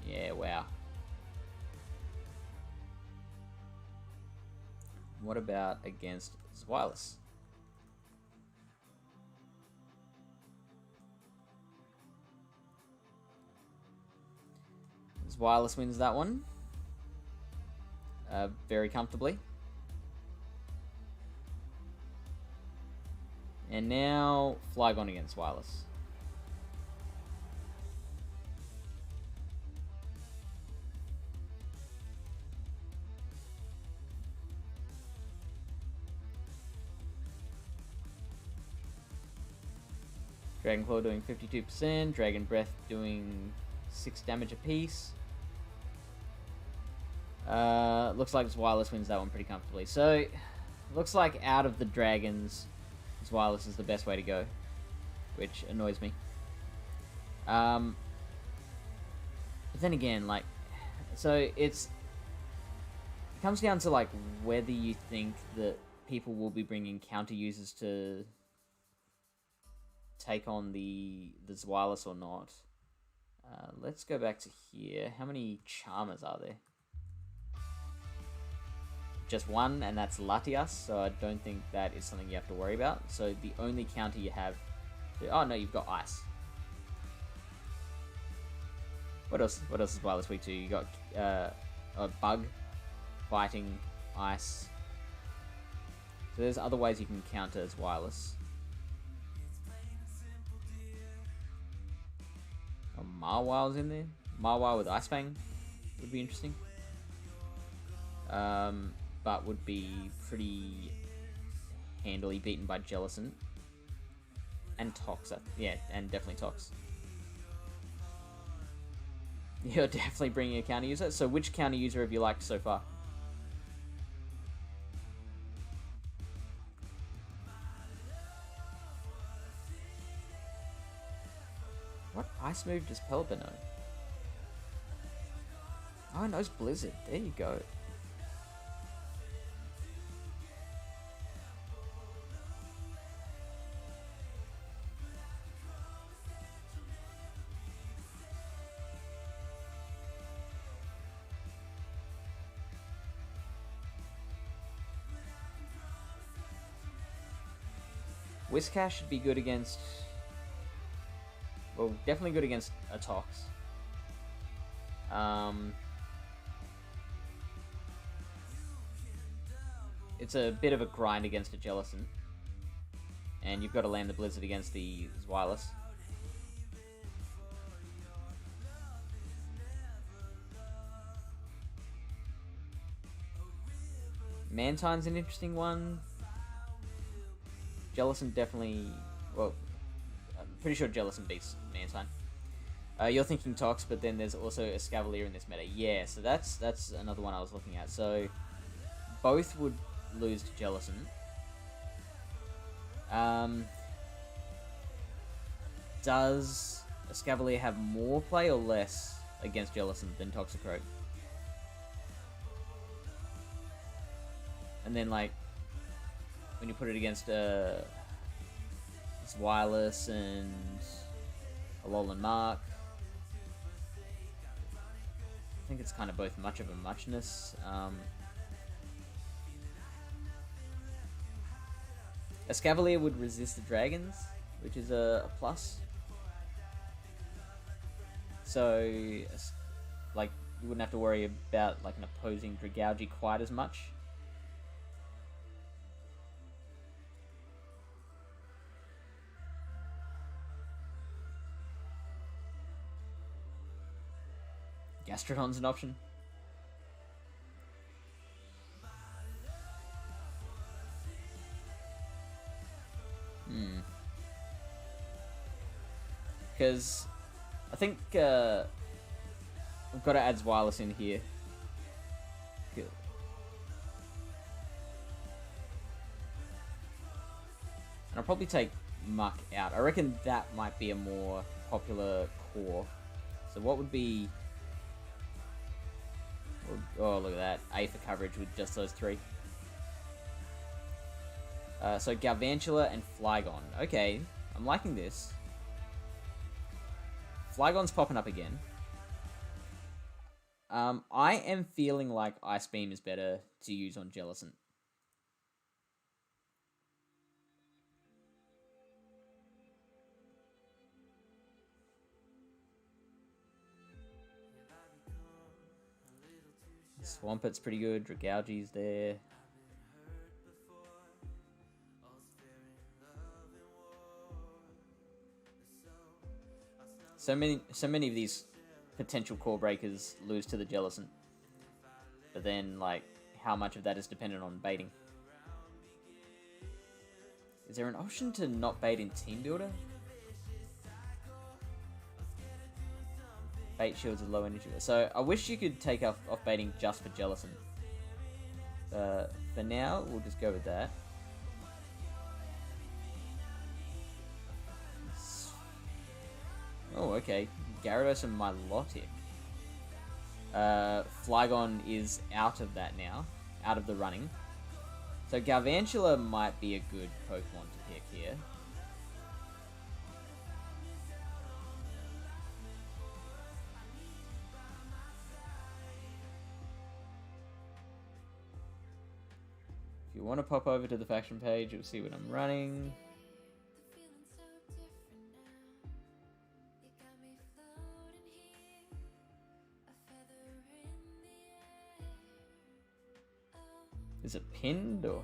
Yeah, wow. What about against It's wireless. Wireless wins that one. Very comfortably. And now Flygon against wireless. Dragon Claw doing 52%, Dragon Breath doing 6 damage apiece. Looks like Wireless wins that one pretty comfortably. So, looks like out of the dragons, Wireless is the best way to go, which annoys me. But then again, like, so it comes down to like whether you think that people will be bringing counter users to take on the Wireless or not. Let's go back to here. How many Charmers are there? Just one, and that's Latias, so I don't think that is something you have to worry about. So the only counter you have... Oh, no, you've got Ice. What else is Wireless weak to? You got a Bug, Fighting, Ice. So there's other ways you can counter as Wireless. Oh, Marwow's in there. Marwow with Ice Fang would be interesting. But would be pretty handily beaten by Jellicent. And Tox. Yeah, and definitely Tox. You're definitely bringing a counter user. So which counter user have you liked so far? What ice move does Pelipper know? Oh, it knows Blizzard. There you go. Whiscash should be good against... Well, definitely good against a Tox. It's a bit of a grind against a Jellicent. And you've got to land the Blizzard against the Wireless. Mantine's an interesting one. Jellicent definitely... Well, I'm pretty sure Jellicent beats Mantine. You're thinking Tox, but then there's also a Escavalier in this meta. Yeah, so that's another one I was looking at. So, both would lose to Jellicent. Does Escavalier have more play or less against Jellicent than Toxicroak? And then, like, when you put it against it's Wireless and Alolan Mark, I think it's kind of both much of a muchness. Escavalier would resist the dragons, which is a plus. So, like, you wouldn't have to worry about like an opposing Dragougi quite as much. Gastrodon's an option. Because I think I've got to add Wireless in here. Good. And I'll probably take Muck out. I reckon that might be a more popular core. So what would be... Oh, look at that. A for coverage with just those three. So Galvantula and Flygon. Okay, I'm liking this. Flygon's popping up again. I am feeling like Ice Beam is better to use on Jellicent. Swampet's pretty good. Dragalge's there. So many of these potential core breakers lose to the Jellicent. But then, like, how much of that is dependent on baiting? Is there an option to not bait in Team Builder? Bait shields are low energy. So I wish you could take off baiting just for Jellicent. For now, we'll just go with that. Oh, okay. Gyarados and Milotic. Flygon is out of that now. Out of the running. So Galvantula might be a good Pokemon to pick here. If you want to pop over to the faction page, you'll see what I'm running. Is it pinned or?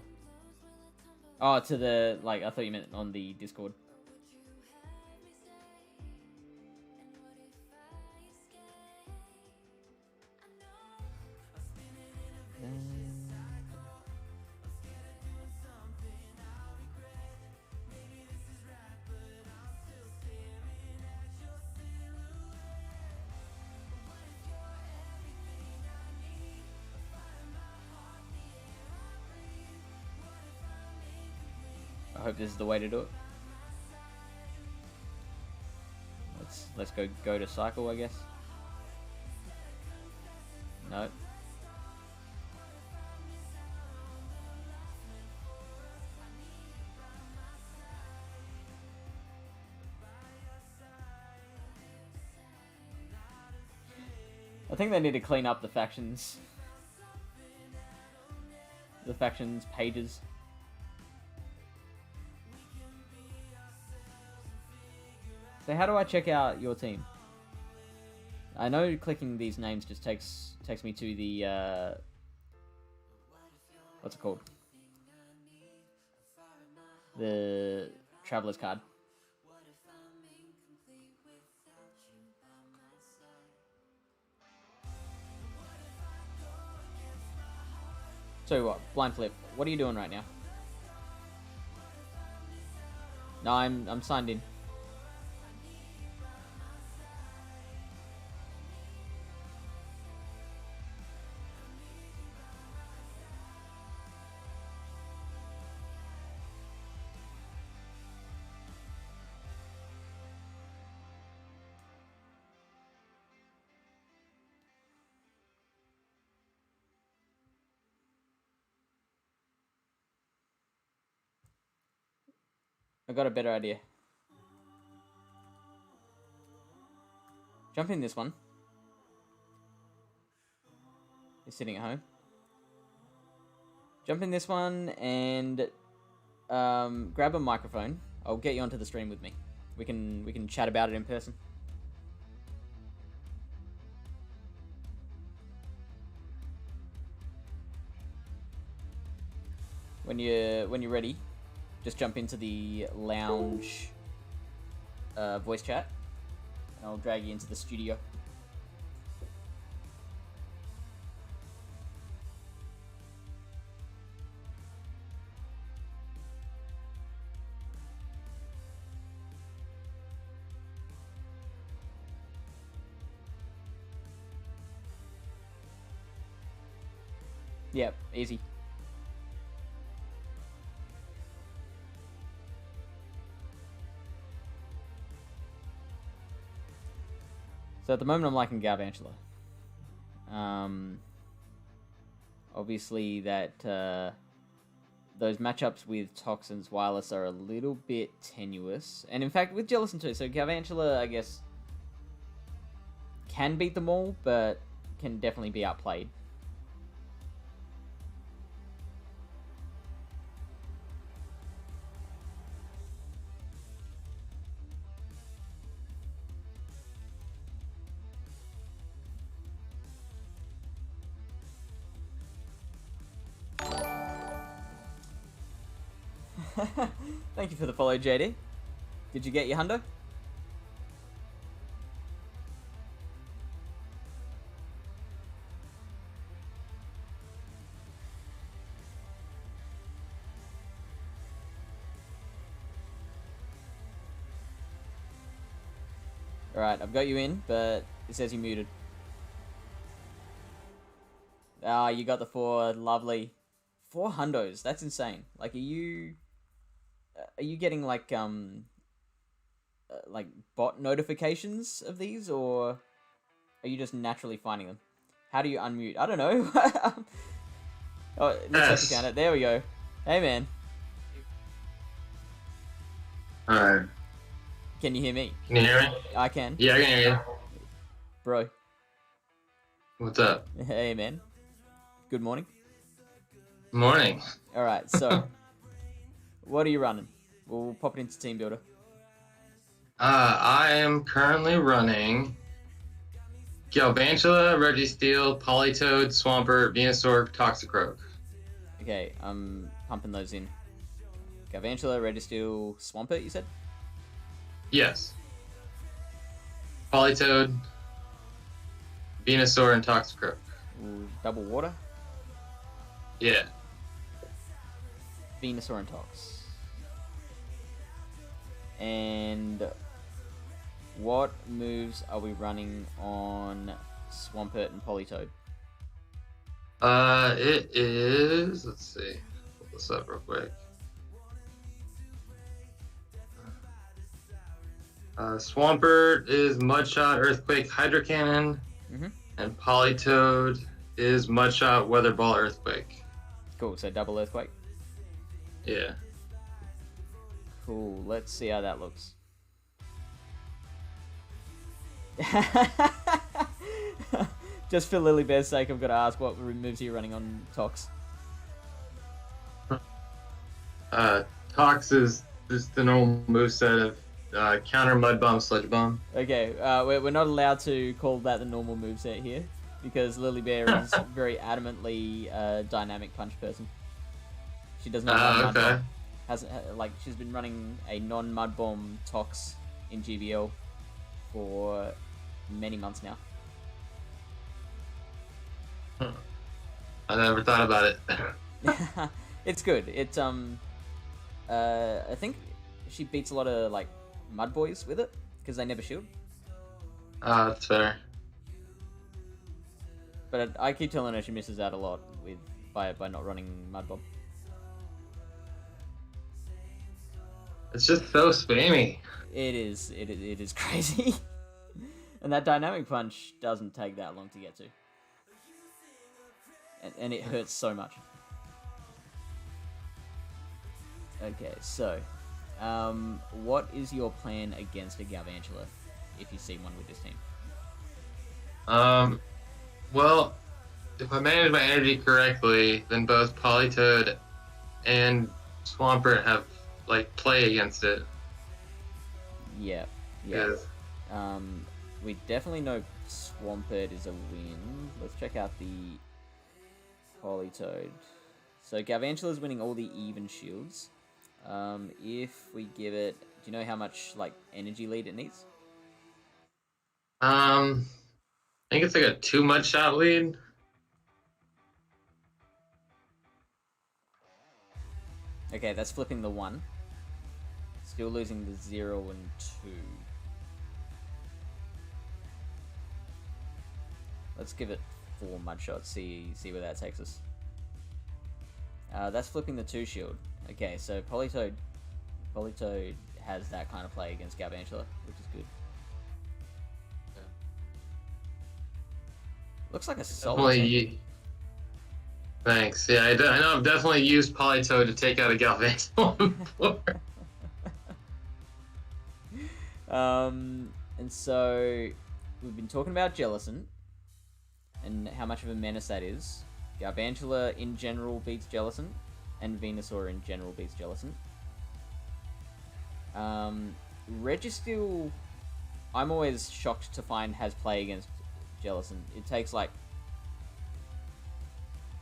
Oh, to the, like, I thought you meant on the Discord. I hope this is the way to do it. Let's go to cycle, I guess. No. I think they need to clean up the factions. The factions pages. So how do I check out your team? I know clicking these names just takes me to the what's it called? The Traveler's card. So what? Blind Flip. What are you doing right now? No, I'm signed in. I got a better idea. Jump in this one. You're sitting at home. Jump in this one and grab a microphone. I'll get you onto the stream with me. We can chat about it in person. When you're ready, just jump into the lounge voice chat, and I'll drag you into the studio. Yep, easy. So at the moment I'm liking Galvantula. Obviously that those matchups with Toxins Wireless are a little bit tenuous. And in fact with Jellicent too. So Galvantula, I guess, can beat them all, but can definitely be outplayed. Thank you for the follow, JD. Did you get your hundo? Alright, I've got you in, but it says you're muted. Ah, you got the 4, lovely. 4 hundos, that's insane. Like, are you getting, like bot notifications of these, or are you just naturally finding them? How do you unmute? I don't know. Oh, let's have to count it. There we go. Hey, man. Alright. Can you hear me? Can you hear me? I can. Yeah, I can hear you. Bro. What's up? Hey, man. Good morning. Morning. Alright, so. What are you running? We'll pop it into Team Builder. I am currently running Galvantula, Registeel, Politoed, Swampert, Venusaur, Toxicroak. Okay, I'm pumping those in. Galvantula, Registeel, Swampert, you said? Yes. Politoed, Venusaur, and Toxicroak. Ooh, double water. Yeah. Venusaur and Tox. And what moves are we running on Swampert and Politoed? It is. Let's see. Pull this up real quick. Swampert is Mudshot, Earthquake, Hydro Cannon, and Politoed is Mudshot, Weather Ball, Earthquake. Cool, so double Earthquake. Yeah. Cool, let's see how that looks. Just for Lily Bear's sake, I've got to ask what moves are you running on Tox? Tox is just the normal moveset of counter Mud Bomb, Sludge Bomb. Okay, we're not allowed to call that the normal moveset here, because Lily Bear is very adamantly a dynamic punch person. She does not run Mud Bomb. She's been running a non-Mud Bomb Tox in GBL for many months now. I never thought about it. It's good. It's I think she beats a lot of like mud boys with it because they never shield. That's fair. But I keep telling her she misses out a lot by not running Mud Bomb. It's just so spammy. It is crazy. And that dynamic punch doesn't take that long to get to. And it hurts so much. Okay, so what is your plan against a Galvantula if you see one with this team? Well, if I manage my energy correctly, then both Politoed and Swampert have play against it. Yeah. Yes. We definitely know Swampert is a win. Let's check out the Politoed. So Galvantula's winning all the even shields. If we give it, do you know how much energy lead it needs? I think it's like a 2 Mudshot lead. Okay, that's flipping the 1. Still losing the 0 and 2. Let's give it 4 Mudshots, see where that takes us. That's flipping the 2 shield. Okay, so Politoed has that kind of play against Galvantula, which is good. Yeah. Looks like a solid. Thanks. Yeah, I know I've definitely used Politoed to take out a Galvantula before. And so we've been talking about Jellicent and how much of a menace that is. Galvantula in general beats Jellicent, and Venusaur in general beats Jellicent. Registeel, I'm always shocked to find has play against Jellicent. It takes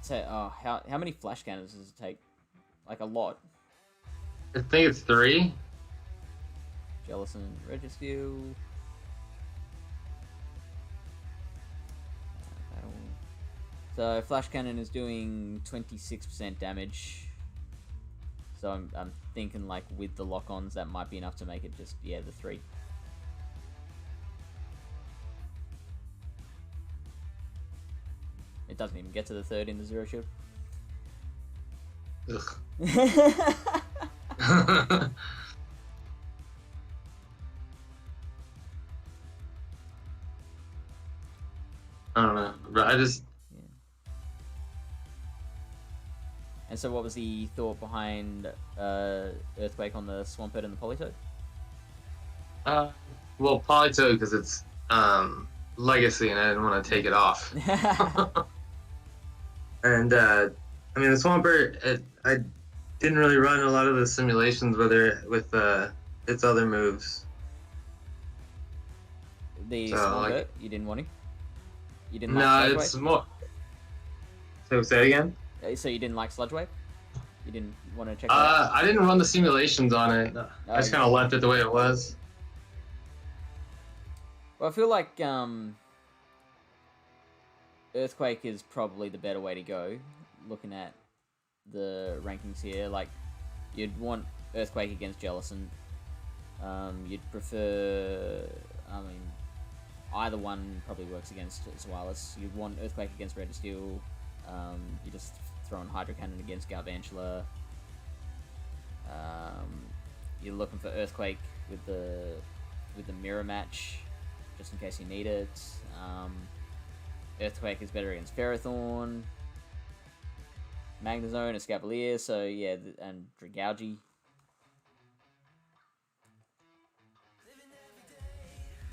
how many flash cannons does it take? A lot. I think it's 3. Jellison, Registeel. Battle. So Flash Cannon is doing 26% damage. So I'm thinking like with the lock-ons that might be enough to make it just the 3. It doesn't even get to the 3rd in the zero shield. Ugh. I don't know, but I just And so what was the thought behind Earthquake on the Swampert and the Politoed? well, Politoed because it's legacy, and I didn't want to take it off. And I mean, the Swampert, I didn't really run a lot of the simulations with its other moves. The So, Swampert, like, you didn't want to? You didn't no, like it's Sludge more. So say it again. Wave? So you didn't like Sludge Wave? You didn't want to check it out? I didn't run the simulations on it. I just kind of left it the way it was. Well, I feel like Earthquake is probably the better way to go, looking at the rankings here. Like, you'd want Earthquake against Jellison. You'd prefer... I mean, either one probably works against Zweilous. You'd want Earthquake against Registeel. You just throw in Hydro Cannon against Garvantula. You're looking for Earthquake with the mirror match, just in case you need it. Earthquake is better against Ferrothorn, Magnezone, Escavalier, so yeah, and Dragougi.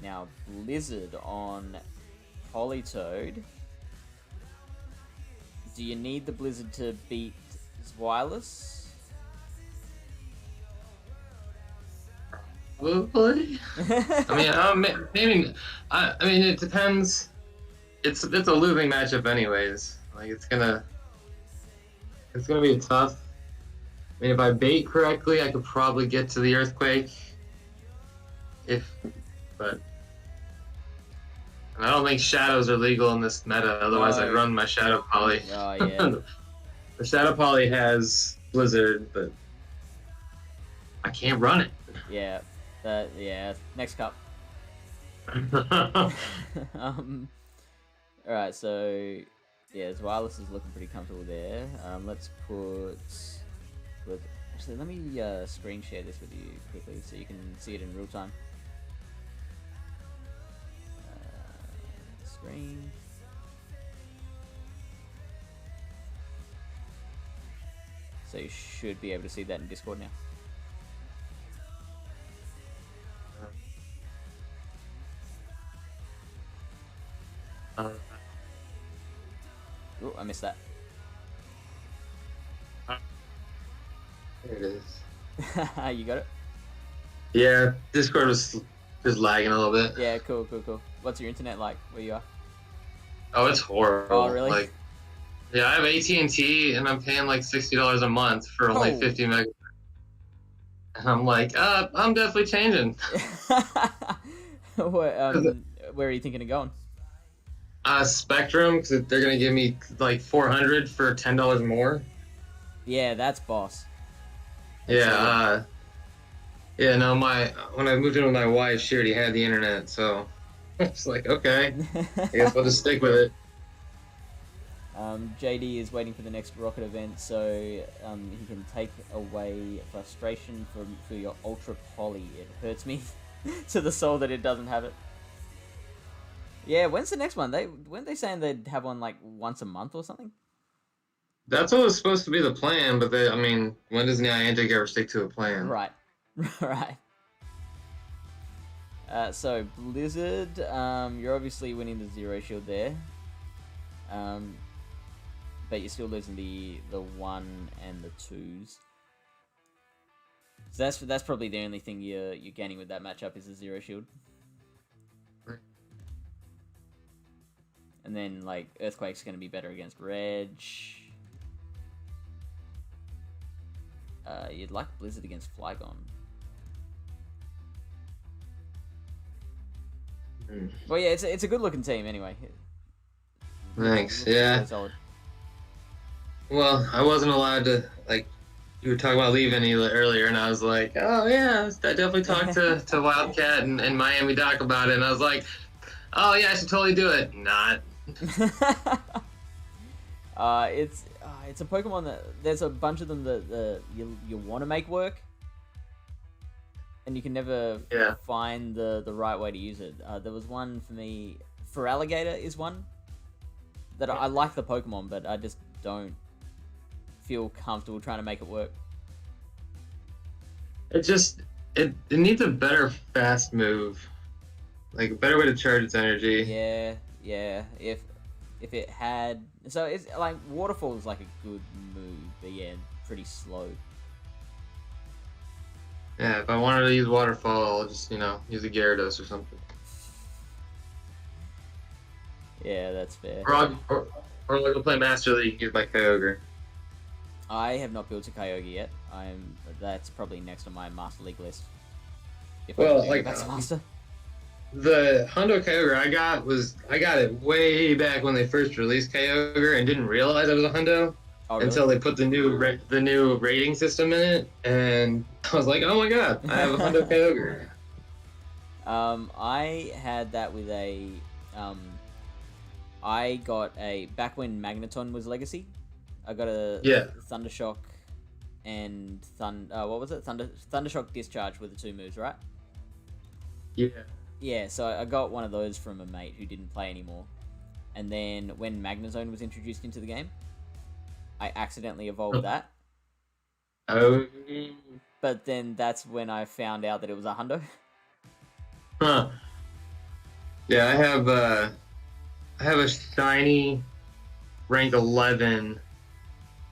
Now, Blizzard on Politoed. Do you need the Blizzard to beat Zweilous? Probably. I mean, maybe. I mean, it depends. It's a losing matchup, anyways. Like it's gonna be tough. I mean, if I bait correctly, I could probably get to the Earthquake. But I don't think shadows are legal in this meta. Otherwise, I'd run my Shadow Poly. Oh yeah. The Shadow Poly has Blizzard, but I can't run it. Yeah. Next cup. Alright, so yeah, Zweilous is looking pretty comfortable there. Let's actually, let me screen share this with you quickly so you can see it in real time. Screen. So you should be able to see that in Discord now. Oh, I missed that. There it is. You got it? Yeah, Discord was just lagging a little bit. Yeah, cool. What's your internet like where you are? Oh, it's horrible. Oh, really? Like, yeah, I have AT&T, and I'm paying like $60 a month for only 50 megabytes. And I'm like, I'm definitely changing. Where are you thinking of going? Spectrum, because they're gonna give me like 400 for $10 more. Yeah, that's boss. Yeah, no, when I moved in with my wife, she already had the internet, so it's like, okay, I guess we'll just stick with it. JD is waiting for the next Rocket event, so he can take away frustration for your Ultra Poly. It hurts me to the soul that it doesn't have it. Yeah, when's the next one? Weren't they saying they'd have one like once a month or something? That's what was supposed to be the plan, but I mean, when does Niantic ever stick to a plan? Right. So Blizzard, you're obviously winning the zero shield there, but you're still losing the 1 and the 2s. So that's probably the only thing you're gaining with that matchup is the zero shield. And then like Earthquake's going to be better against Reg. You'd like Blizzard against Flygon. Well, yeah, it's a good looking team anyway. Thanks. Looks Yeah. really solid. Well, I wasn't allowed to, like, you were talking about leaving earlier, and I was like, oh, yeah, I definitely talked to Wildcat and Miami Doc about it, and I was like, oh, yeah, I should totally do it. Not. It's a Pokemon that there's a bunch of them that you want to make work, and you can never find the right way to use it. There was one for me. Feraligatr is one that I like the Pokemon, but I just don't feel comfortable trying to make it work. It needs a better fast move, like a better way to charge its energy. Yeah. If it had, so it's like Waterfall is like a good move, but yeah, pretty slow. Yeah, if I wanted to use Waterfall, I'll just use a Gyarados or something. Yeah, that's fair. Or I'll go play Master League, use my Kyogre. I have not built a Kyogre yet. That's probably next on my Master League list. If I do back to Master. The Hundo Kyogre I got it way back when they first released Kyogre and didn't realize it was a Hundo until they put the new rating system in it, and I was like, oh my god, I have a Hundo Kyogre. I had that with a I got a back when Magneton was Legacy. I got a Thundershock and what was it? Thundershock Discharge were the two moves, right? Yeah. Yeah, so I got one of those from a mate who didn't play anymore. And then when Magnezone was introduced into the game, I accidentally evolved that. Oh. But then that's when I found out that it was a Hundo. Huh. Yeah, I have a shiny rank 11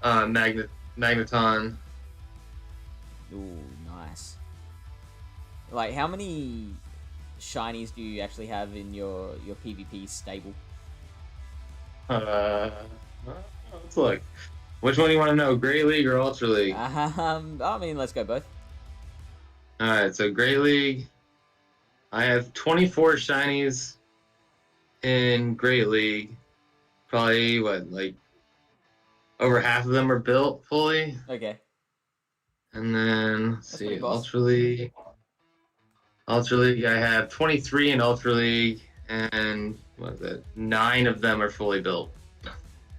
Magneton. Ooh, nice. Like, how many shinies do you actually have in your PvP stable? Let's look. Which one do you want to know, Great League or Ultra League? I mean, let's go both. Alright, so Great League, I have 24 shinies in Great League. Probably, like, over half of them are built fully. Okay. And then, let's see, Ultra League. Ultra League, I have 23 in Ultra League, and 9 of them are fully built.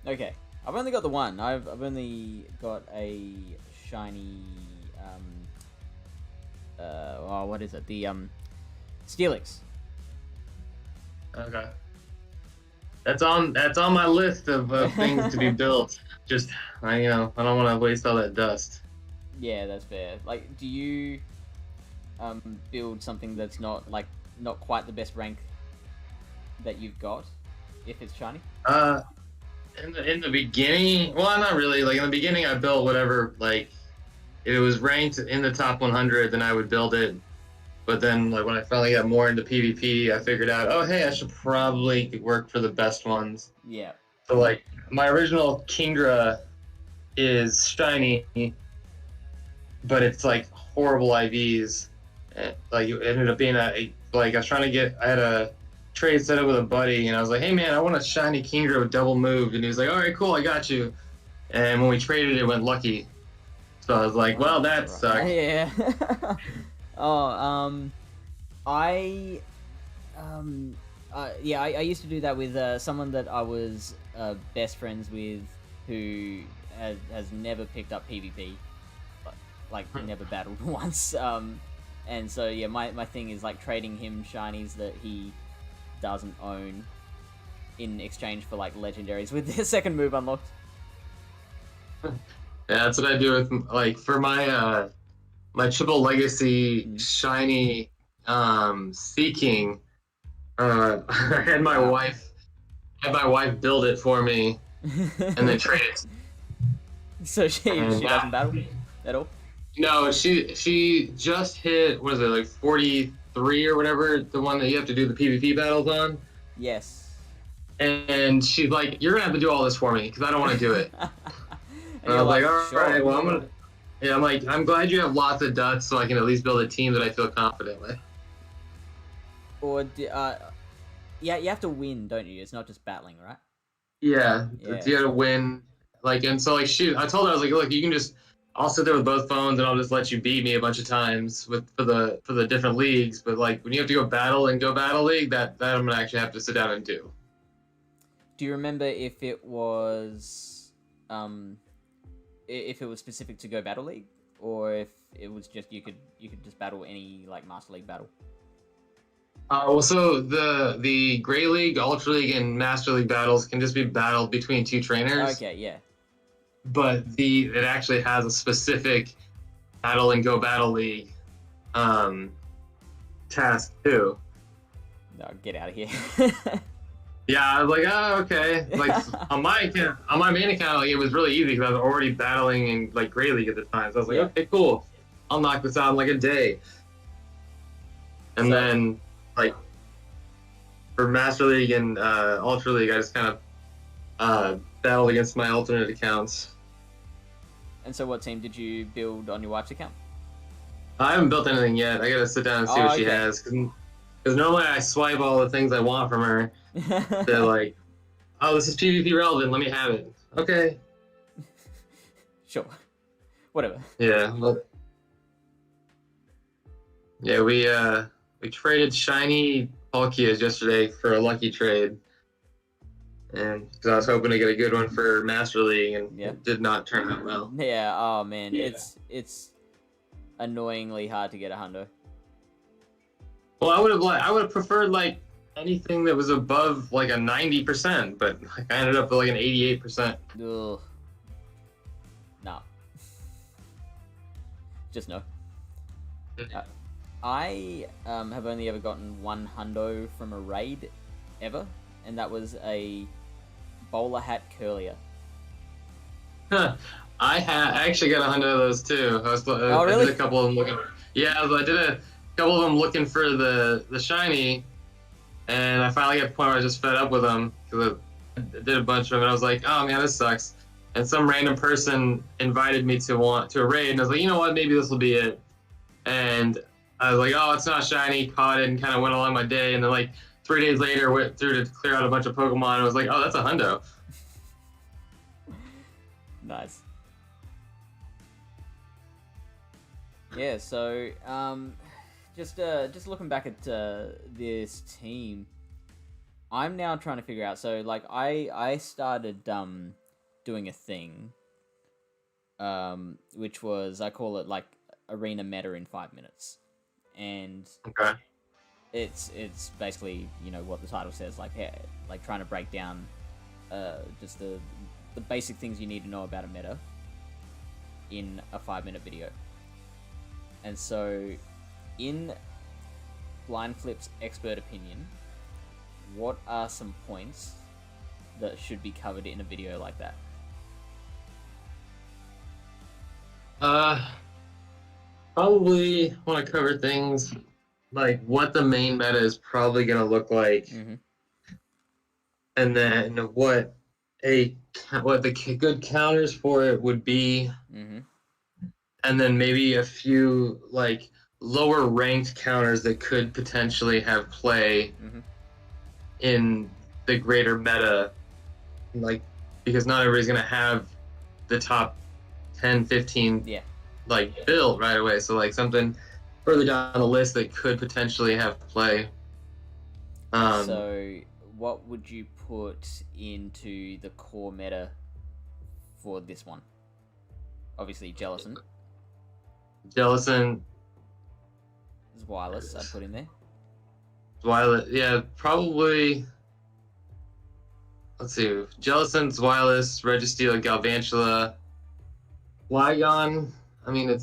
Okay. I've only got the one. I've only got a shiny what is it? The Steelix. Okay. That's on my list of things to be built. Just I don't want to waste all that dust. Yeah, that's fair. Like, do you build something that's not quite the best rank that you've got if it's shiny? In the beginning, well, not really. Like in the beginning, I built whatever. Like, if it was ranked in the top 100, then I would build it. But then, like when I finally got more into PvP, I figured out, oh hey, I should probably work for the best ones. Yeah. So like my original Kingdra is shiny, but it's like horrible IVs. Like it ended up being I had a trade set up with a buddy, and I was like, hey man, I want a shiny Kingdra with double move, and he was like, all right, cool, I got you. And when we traded, it went lucky. So I was like, well, that sucked. Yeah. I used to do that with someone that I was best friends with, who has never picked up PvP, like never battled once. And so yeah, my thing is like trading him shinies that he doesn't own in exchange for like legendaries with their second move unlocked. Yeah, that's what I do with like for my my triple legacy shiny Seeking. I had my wife build it for me and then trade it. So she doesn't battle at all? No, she just hit, what is it, like 43 or whatever, the one that you have to do the PvP battles on? Yes. And she's like, you're gonna have to do all this for me because I don't want to do it. And I was like, all right, well, Yeah, I'm glad you have lots of duds, so I can at least build a team that I feel confident with. Or yeah, you have to win, don't you? It's not just battling, right? Yeah, Yeah. you gotta win. And so shoot, I told her I was like, look, you can just, I'll sit there with both phones and I'll just let you beat me a bunch of times for the different leagues. But when you have to go battle league, that I'm gonna actually have to sit down and do. Do you remember if it was if it was specific to Go Battle League, or if it was just you could just battle any like Master League battle? Well, so the Grey League, Ultra League, and Master League battles can just be battled between two trainers. Okay, yeah. But it actually has a specific battle and Go Battle League task too. No, get out of here. Yeah, I was like, oh, okay. On my main account, it was really easy because I was already battling in Grey League at the time. So I was like, okay, cool. I'll knock this out in a day. And then for Master League and Ultra League, I just kind of battled against my alternate accounts. And so, what team did you build on your wife's account? I haven't built anything yet. I gotta sit down and see what she has. Because normally I swipe all the things I want from her. They're like, oh, this is PvP relevant. Let me have it. Okay. Sure. Whatever. Yeah. Yeah, we traded shiny Palkias yesterday for a lucky trade. And because I was hoping to get a good one for Master League, and it did not turn out well. Yeah, oh man, it's annoyingly hard to get a hundo. Well, I would have preferred anything that was above a 90%, but I ended up with an 88%. Ugh. Nah. Just no. I have only ever gotten one hundo from a raid ever, and that was a bowler hat curlier. I actually got a hundo of those too. Really? I did a couple of them looking. Yeah, I did a couple of them looking for the shiny, and I finally got to the point where I was just fed up with them because I did a bunch of them, and I was like, oh man, this sucks. And some random person invited me to a raid, and I was like, you know what, maybe this will be it. And I was like, oh, it's not shiny, caught it, and kind of went along my day. And then 3 days later, went through to clear out a bunch of Pokemon, and I was like, oh, that's a hundo. Nice. Yeah, so just looking back at this team, I'm now trying to figure out. So I started doing a thing, which was, I call it arena meta in 5 minutes, and okay. It's basically, what the title says, trying to break down just the basic things you need to know about a meta in a 5-minute video. And so, in Blind Flip's expert opinion, what are some points that should be covered in a video like that? Probably want to cover things like what the main meta is probably going to look like, and then what the good counters for it would be, and then maybe a few lower ranked counters that could potentially have play in the greater meta, because not everybody's going to have the top 10, 15 build right away. So something further down the list that could potentially have play. So what would you put into the core meta for this one? Obviously, Jellicent. Jellicent. Wireless, I'd put in there. Wireless, yeah, probably. Let's see. Jellicent, Wireless, Registeel, Galvantula, Flygon. I mean, I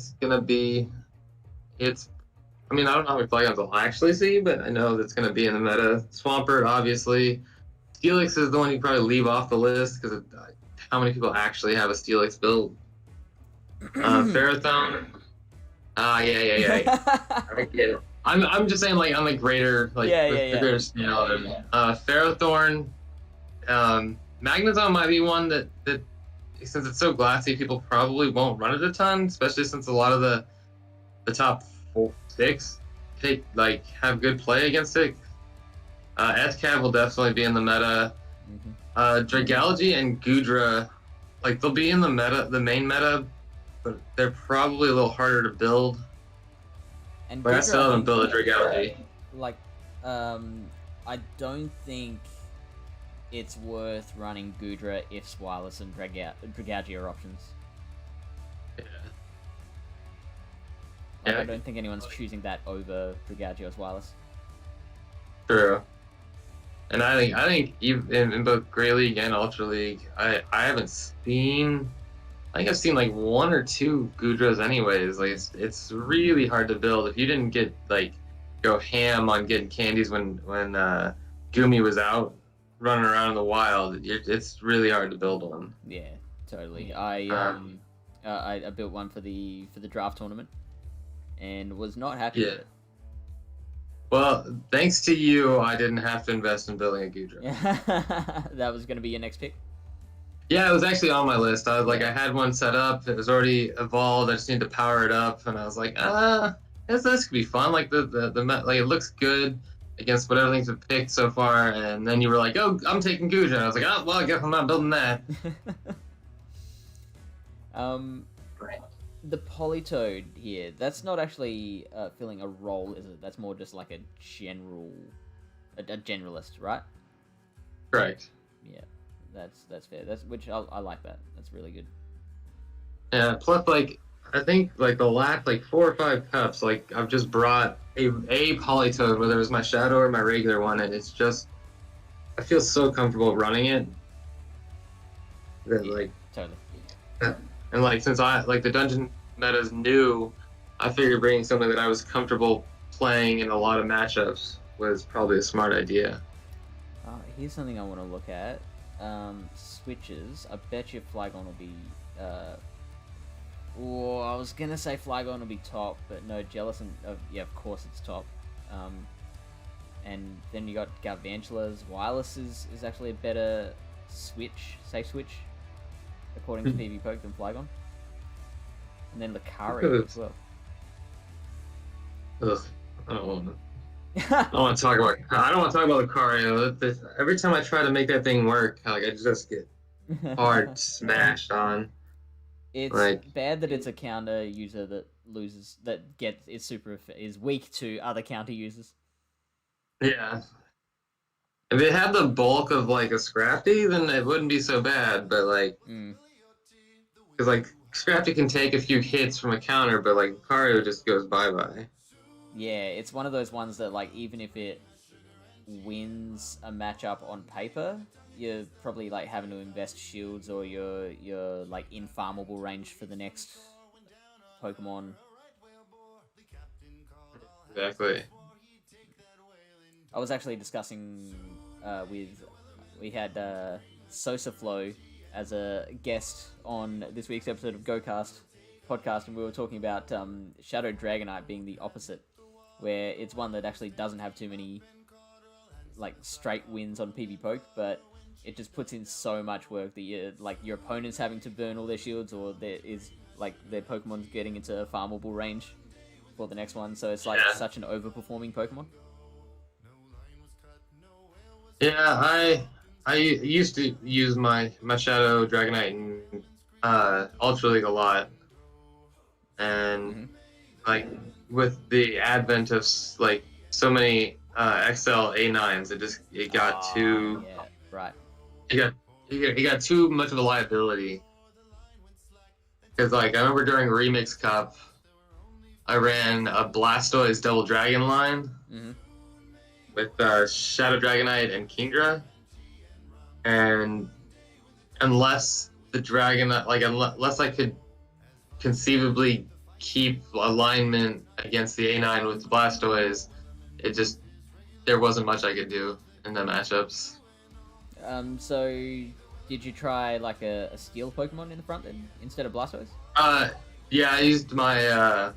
don't know how many Flygons I'll actually see, but I know that's going to be in the meta. Swampert, obviously. Steelix is the one you probably leave off the list because how many people actually have a Steelix build? Ferrothorn. Yeah. I get it. I'm just saying on the greater the greater scale. Ferrothorn. Magnezone might be one that since it's so glassy, people probably won't run it a ton, especially since a lot of the top 6 have good play against it. Ethcab will definitely be in the meta. Dragology and Gudra, like they'll be in the main meta, but they're probably a little harder to build. And but I still haven't built a Dragology. Like, I don't think it's worth running Gudra if Swirless and Dragology are options. Yeah. Like, I don't think anyone's choosing that over Dragology or Swirless. True. And I think even in both Grey League and Ultra League, I haven't seen. I think I've seen like 1 or 2 Gudras anyways. Like it's really hard to build if you didn't get go ham on getting candies when Gumi was out running around in the wild. It's really hard to build one. Yeah, totally. I built one for the draft tournament and was not happy with it. Well, thanks to you, I didn't have to invest in building a Gudra. That was going to be your next pick? Yeah, it was actually on my list. I had one set up. It was already evolved. I just need to power it up, and I was like, this could be fun. Like it looks good against what everything's been picked so far. And then you were like, oh, I'm taking Gudra. And I was like, oh, well, I guess I'm not building that. Right. The Politoad here, that's not actually filling a role, is it? That's more just like a generalist, right? Correct. Yeah, that's fair. Which I like that. That's really good. Yeah. Plus, I think the last 4 or 5 cups, I've just brought a Politoad, whether it was my Shadow or my regular one, and it's just I feel so comfortable running it. That totally. And since the dungeon meta is new, I figured bringing something that I was comfortable playing in a lot of matchups was probably a smart idea. Here's something I want to look at. Switches. I bet you Flygon will be. I was gonna say Flygon will be top, but no, Jellicent. Yeah, of course it's top. And then you got Galvantula's. Wireless is actually a better safe switch, according to PB Poke, than Flygon. And then Lucario as well. Ugh, I don't want to talk about. I don't want to talk about Lucario. Every time I try to make that thing work, I just get hard smashed on. It's bad that it's a counter user that is weak to other counter users. Yeah. If it had the bulk of a Scrafty, then it wouldn't be so bad. But because Scrafty can take a few hits from a counter, but Lucario just goes bye-bye. Yeah, it's one of those ones that even if it wins a matchup on paper, you're probably having to invest shields or your infarmable range for the next Pokemon. Exactly. I was actually discussing we had Sosaflow as a guest on this week's episode of GoCast podcast, and we were talking about Shadow Dragonite being the opposite, where it's one that actually doesn't have too many straight wins on PB Poke, but it just puts in so much work that your opponent's having to burn all their shields, or their Pokemon's getting into farmable range for the next one, so it's such an overperforming Pokemon. Yeah, I used to use my Shadow Dragonite in Ultra League a lot, and with the advent of so many XL A9s, it got too right. It got too much of a liability. Because I remember during Remix Cup, I ran a Blastoise Double Dragon line with Shadow Dragonite and Kingdra, and unless the Dragonite, unless I could conceivably keep alignment against the A9 with the Blastoise, there wasn't much I could do in the matchups. So did you try a steel Pokemon in the front then instead of Blastoise? Yeah, I used my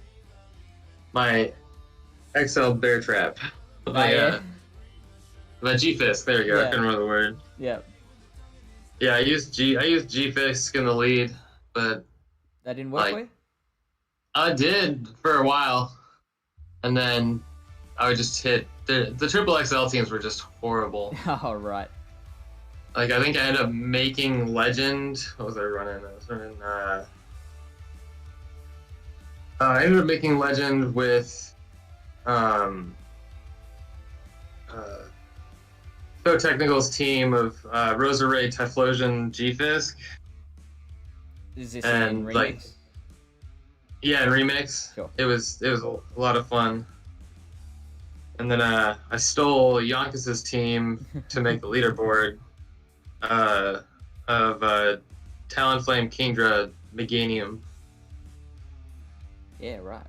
my XL Bear Trap. My G-Fist, there we go. I couldn't remember the word. Yeah. Yeah, I used G-Fisk in the lead, but That didn't work for like you? I did for a while, and then I would just hit the triple XL teams were just horrible. Oh, right. Like I think I ended up making Legend. What was I running? I was running. I ended up making Legend with um, uh, So Technical's team of Rosa Ray, Typhlosion, G-Fisk, Is this in and like remix? yeah, in remix. Sure. It was a lot of fun. And then I stole Yonkas's team to make the leaderboard uh, of Talonflame, Kingdra, Meganium. Yeah, right.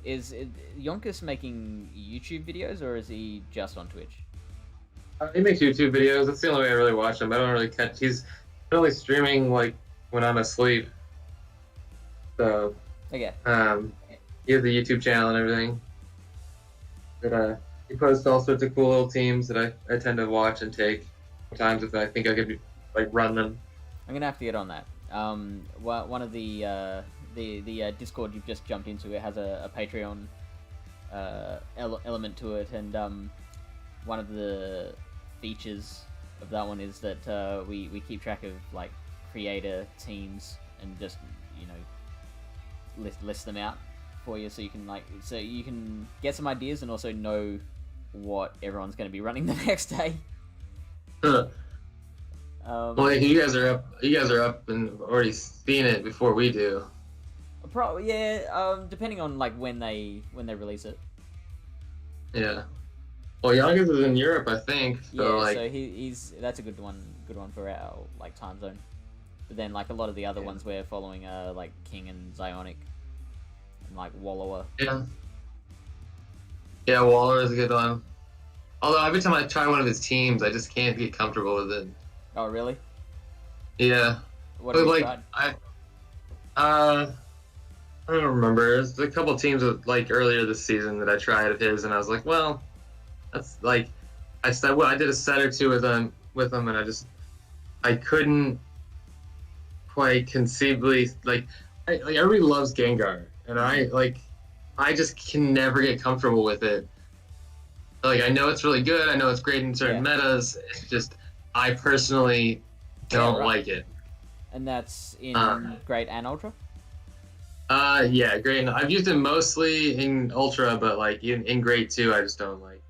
Is Yonkers making YouTube videos, or is he just on Twitch? He makes YouTube videos. That's the only way I really watch him. I don't really catch. He's only streaming like when I'm asleep. So Okay. he has a YouTube channel and everything. That he posts all sorts of cool little teams that I tend to watch and take. Sometimes if I think I could like run them. I'm gonna have to get on that. One of the Discord you've just jumped into, it has a Patreon element to it, and one of the features of that one is that we keep track of like creator teams and just list them out for you, so you can get some ideas and also know what everyone's going to be running the next day. Well, you guys are up. You guys are up and already seen it before we do. Probably, yeah. Depending on like when they release it. Yeah. Well, Yonkers is in Europe, I think. So, Yeah, so he's that's a good one for our like time zone. But then like a lot of the other ones we're following are like King and Zionic and like Wallower. Yeah. Yeah, Waller is a good one. Although every time I try one of his teams, I just can't get comfortable with it. Oh, really? Yeah. What have you tried? I don't remember. There's a couple teams like earlier this season that I tried of his, and I was like, well, that's like, I did a set or two with him, and I couldn't quite conceivably everybody loves Gengar, and I just can never get comfortable with it. Like I know it's really good, I know it's great in certain metas. It's just I personally don't like it. And that's in Great and Ultra? Yeah, Great. I've used it mostly in Ultra, but like in Great too, I just don't like.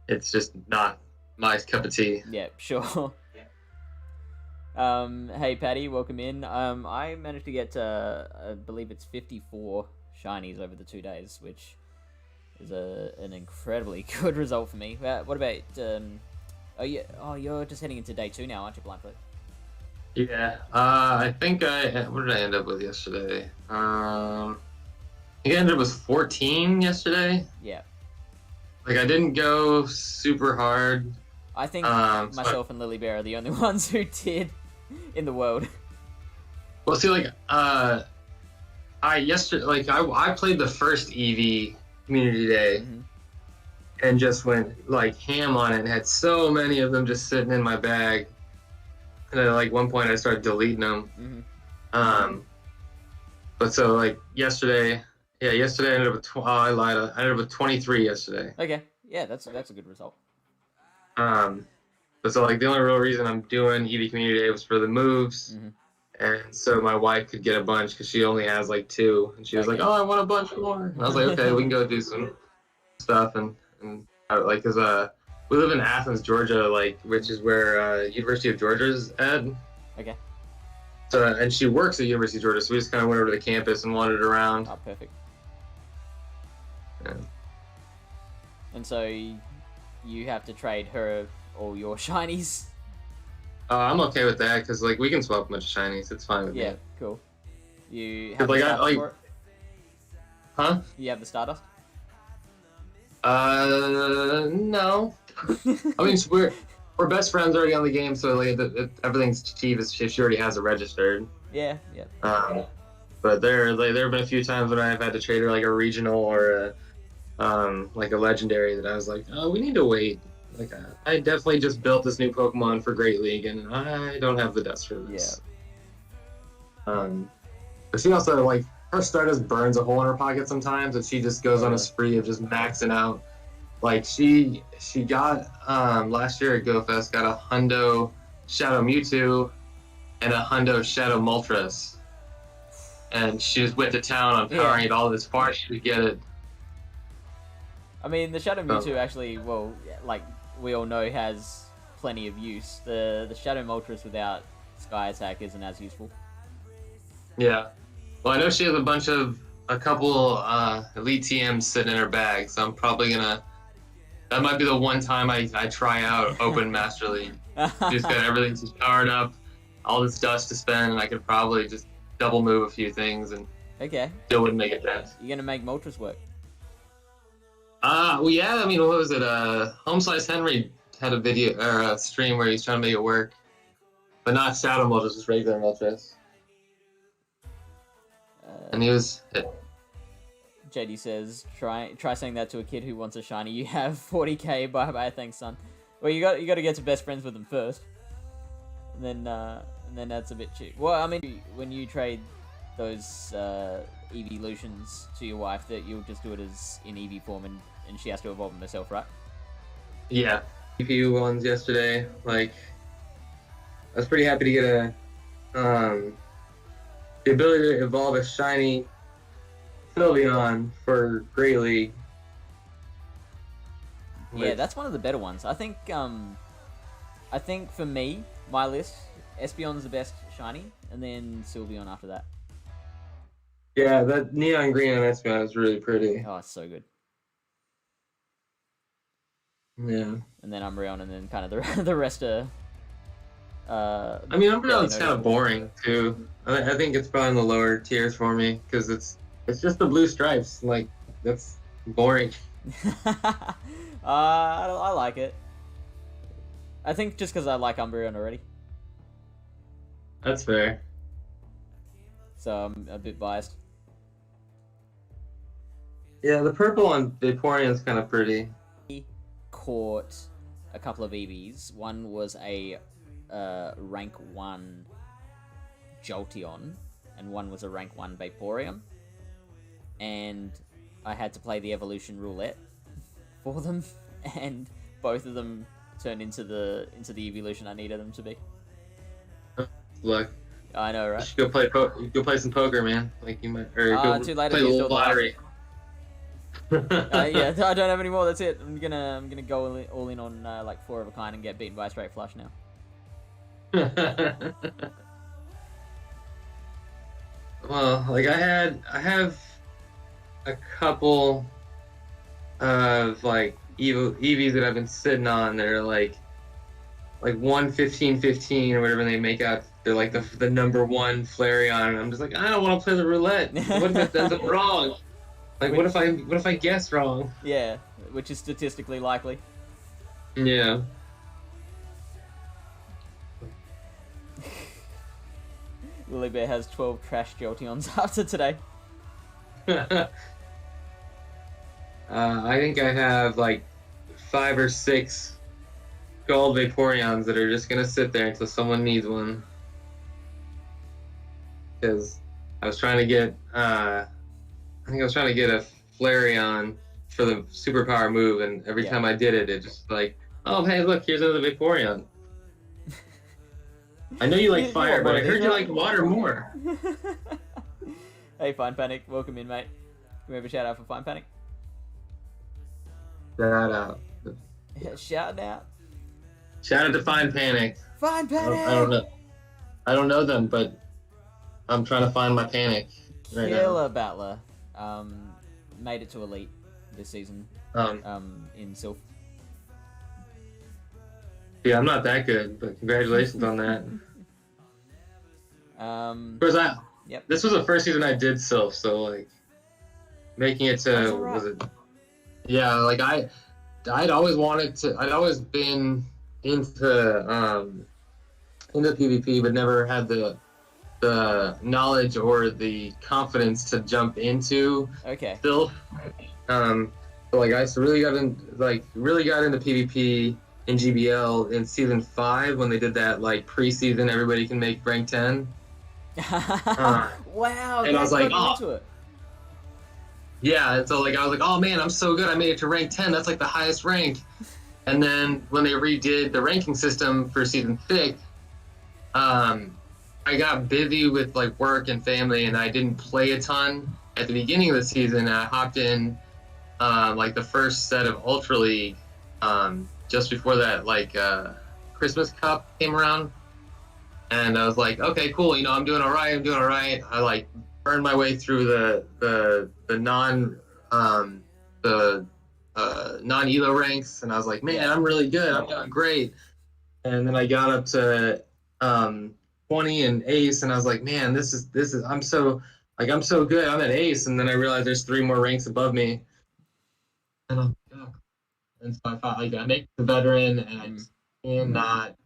It's just not my cup of tea. Yeah, sure. Hey Patty, welcome in. I managed to get I believe it's 54 shinies over the 2 days, which is an incredibly good result for me. What about you're just heading into day 2 now, aren't you, Blindfoot? Yeah. I think what did I end up with yesterday? I think I ended up with 14 yesterday. Yeah. Like I didn't go super hard. I think myself and Lily Bear are the only ones who did in the world. Well, see, like I played the first EV Community Day, and just went like ham on it, and had so many of them just sitting in my bag. And at like one point, I started deleting them. But so like yesterday I ended up with I lied. I ended up with 23 yesterday. Okay, yeah, that's a good result. But so like the only real reason I'm doing EV Community Day was for the moves, and so my wife could get a bunch because she only has like 2, and she was like, "Oh, I want a bunch more." And I was like, "Okay, we can go do some stuff." And like, cause we live in Athens, Georgia, like which is where University of Georgia's at. Okay. So and she works at University of Georgia, so we just kind of went over to the campus and wandered around. Oh, perfect. Yeah. And so you have to trade her all your shinies. I'm okay with that because like we can swap a bunch of shinies. It's fine with me. Yeah, cool. You have like the Stardust for it? Huh? You have the Stardust? No. I mean, we're best friends already on the game, so like everything's cheap. She already has it registered. Yeah. But there have been a few times when I've had to trade her like a regional or like a legendary that I was like, oh, we need to wait. like I definitely just built this new Pokemon for Great League, and I don't have the dust for this. But she also like her Stardust burns a hole in her pocket sometimes, and she just goes on a spree of just maxing out. Like she got last year at GoFest got a Hundo Shadow Mewtwo and a Hundo Shadow Moltres, and she just went to town on powering it all as far as she could get it. I mean, the Shadow Mewtwo actually, well, like we all know, has plenty of use. The Shadow Moltres without Sky Attack isn't as useful. Yeah. Well, I know she has a couple Elite TMs sitting in her bag, so I'm probably gonna. That might be the one time I try out Open Master League. Just got everything just powered up, all this dust to spend, and I could probably just double move a few things and still wouldn't make it dent. You're gonna make Moltres work? Well, yeah. I mean, what was it? Home Slice Henry had a video or a stream where he's trying to make it work, but not Shadow Moltres, just regular Moltres. And he was. JD says, try saying that to a kid who wants a shiny. You have 40k. Bye bye. Thanks, son. Well, you got to get to best friends with them first, and then that's a bit cheap. Well, I mean, when you trade those evolutions to your wife, that you'll just do it as in Eevee form, and she has to evolve them herself, right? Yeah, EPU ones yesterday. Like, I was pretty happy to get the ability to evolve a shiny Sylveon for Great League. Yeah, that's one of the better ones. I think for me, my list, Espeon's the best shiny, and then Sylveon after that. Yeah, that neon green on Espeon is really pretty. Oh, it's so good. Yeah. And then Umbreon, and then kind of the rest are. I mean, Umbreon's kind of boring too. I think it's probably in the lower tiers for me because it's just the blue stripes. Like, that's boring. I like it. I think just because I like Umbreon already. That's fair. So I'm a bit biased. Yeah, the purple on Vaporeon's kind of pretty. Caught a couple of EVs. One was a rank 1 Jolteon, and one was a rank 1 Vaporeon. And I had to play the evolution roulette for them, and both of them turned into the evolution I needed them to be. Look. I know, right? You should go play some poker, man. Like you might, or go too late. play the lottery. Yeah, I don't have any more. That's it. I'm gonna go all in on like 4 of a kind and get beaten by a straight flush now. Well, like I have a couple of like EVs that I've been sitting on that are like 115-15 or whatever they make out. They're like the number 1 Flareon, and I'm just like, I don't want to play the roulette. What if it ends up wrong? Like, what if I guess wrong? Yeah, which is statistically likely. Yeah. Lily Bear has 12 trash Jolteons after today. I think I have like 5 or 6 gold Vaporeons that are just gonna sit there until someone needs one. Because I was trying to get, I think I was trying to get a Flareon for the superpower move, and every time I did it, it just like, oh hey, look, here's another Vaporeon. I know you like fire, but I heard you like water more. Hey, Fine Panic, welcome in, mate. Can we have a shout out for Fine Panic? Shout out. Shout out. Shout out to Fine Panic. Fine Panic. I don't know them, but I'm trying to find my Panic right now. Killer battler. Made it to Elite this season. In Silph. Yeah, I'm not that good, but congratulations on that. This was the first season I did Silph, so like making it to was it? Yeah, like I'd always been into PvP, but never had the knowledge or the confidence to jump into Silph. So like I really got into PvP in GBL in season 5 when they did that like preseason everybody can make rank 10. Wow, And I was that like, got you oh, into it. yeah. And so like I was like, oh man, I'm so good. I made it to rank 10. That's like the highest rank. And then when they redid the ranking system for season 6, I got busy with like work and family, and I didn't play a ton at the beginning of the season. I hopped in like the first set of Ultra League just before that like Christmas Cup came around, and I was like, okay, cool. You know, I'm doing all right. I'm doing all right. I like burned my way through the non elo ranks, and I was like, man, I'm really good. I'm doing great. And then I got up to 20 and ace, and I was like, man, this is I'm so good. I'm at ace, and then I realized there's 3 more ranks above me, and I'm like, oh. And so I thought like I make the veteran, and I just cannot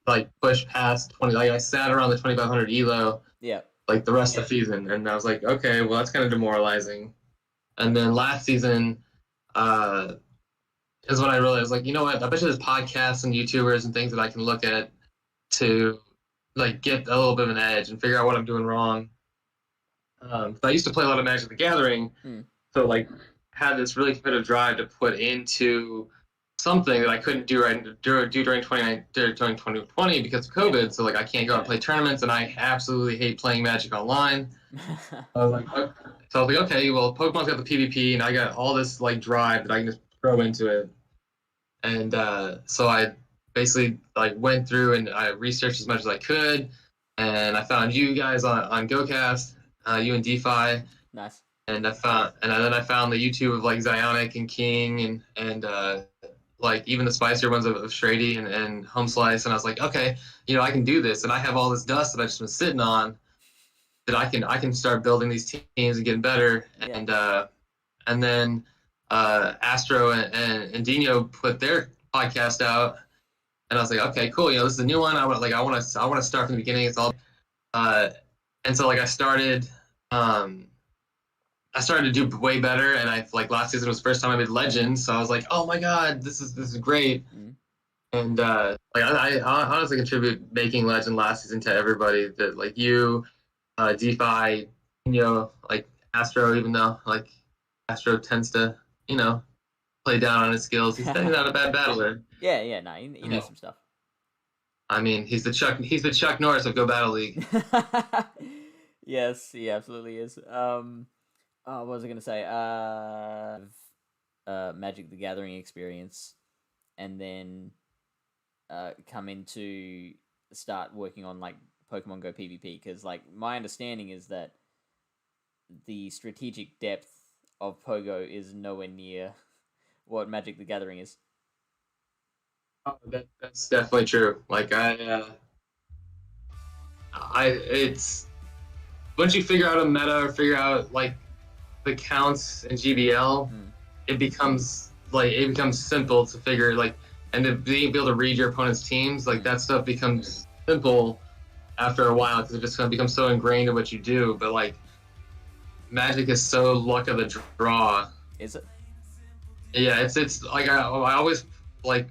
like push past 20. Like I sat around the 2500 elo, Yeah. like the rest of the season, and I was like, okay, well that's kind of demoralizing. And then last season, is when I realized, like, you know what? I bet you there's podcasts and YouTubers and things that I can look at to like get a little bit of an edge and figure out what I'm doing wrong. I used to play a lot of Magic the Gathering, so like had this really competitive drive to put into something that I couldn't do during 2020 because of COVID. So like I can't go out and play tournaments, and I absolutely hate playing Magic online. I was like, okay. So I was like, okay, well, Pokemon's got the PvP, and I got all this like drive that I can just throw into it. And so I basically like went through and I researched as much as I could, and I found you guys on GoCast, you and DeFi. Nice. And then I found the YouTube of like Zionic and King and like even the spicier ones of Strady and Home Slice, and I was like, okay, you know, I can do this, and I have all this dust that I've just been sitting on that I can start building these teams and getting better. Yeah. And then Astro and Dino put their podcast out, and I was like, okay, cool, you know, this is a new one. I want to start from the beginning. It's all and so like I started to do way better, and I like last season was the first time I made Legends, so I was like, oh my god, this is great. And like I honestly contribute making Legend last season to everybody that like you, DeFi, you know, like Astro, even though like Astro tends to, you know, play down on his skills. He's not a bad battler. Yeah, no, he knows some stuff. I mean, he's the Chuck Norris of Go Battle League. Yes, he absolutely is. What was I gonna say? Magic the Gathering experience, and then come into start working on like Pokemon Go PvP, because like my understanding is that the strategic depth of Pogo is nowhere near what Magic the Gathering is. Oh, that's definitely true. Like it's once you figure out a meta or figure out like the counts in GBL, it becomes simple to figure like, and to being able to read your opponent's teams, like that stuff becomes simple after a while because it just kind of becomes so ingrained in what you do. But like Magic is so luck of the draw. Is it? Yeah, it's like I always like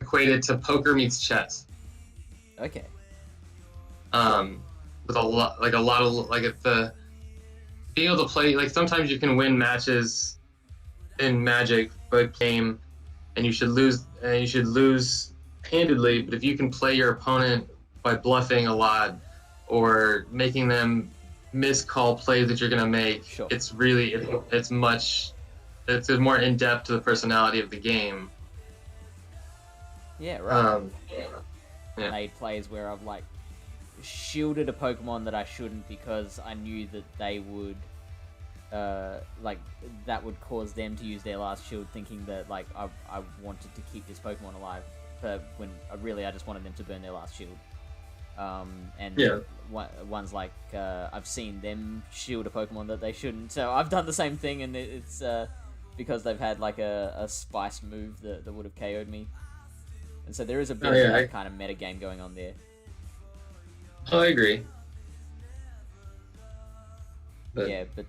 equate it to poker meets chess. Okay. With a lot of like at the being able to play, like sometimes you can win matches in Magic, but game, and you should lose handedly. But if you can play your opponent by bluffing a lot or making them miscall plays that you're gonna make, sure. It's more in depth to the personality of the game. Yeah, right. Made plays where I've like shielded a Pokemon that I shouldn't because I knew that they would like that would cause them to use their last shield, thinking that like I wanted to keep this Pokemon alive, but when I just wanted them to burn their last shield. Ones like I've seen them shield a Pokemon that they shouldn't, so I've done the same thing, and it's because they've had like a spice move that would have KO'd me, and so there is a bit of that kind of meta game going on there. Oh, I agree. But... Yeah, but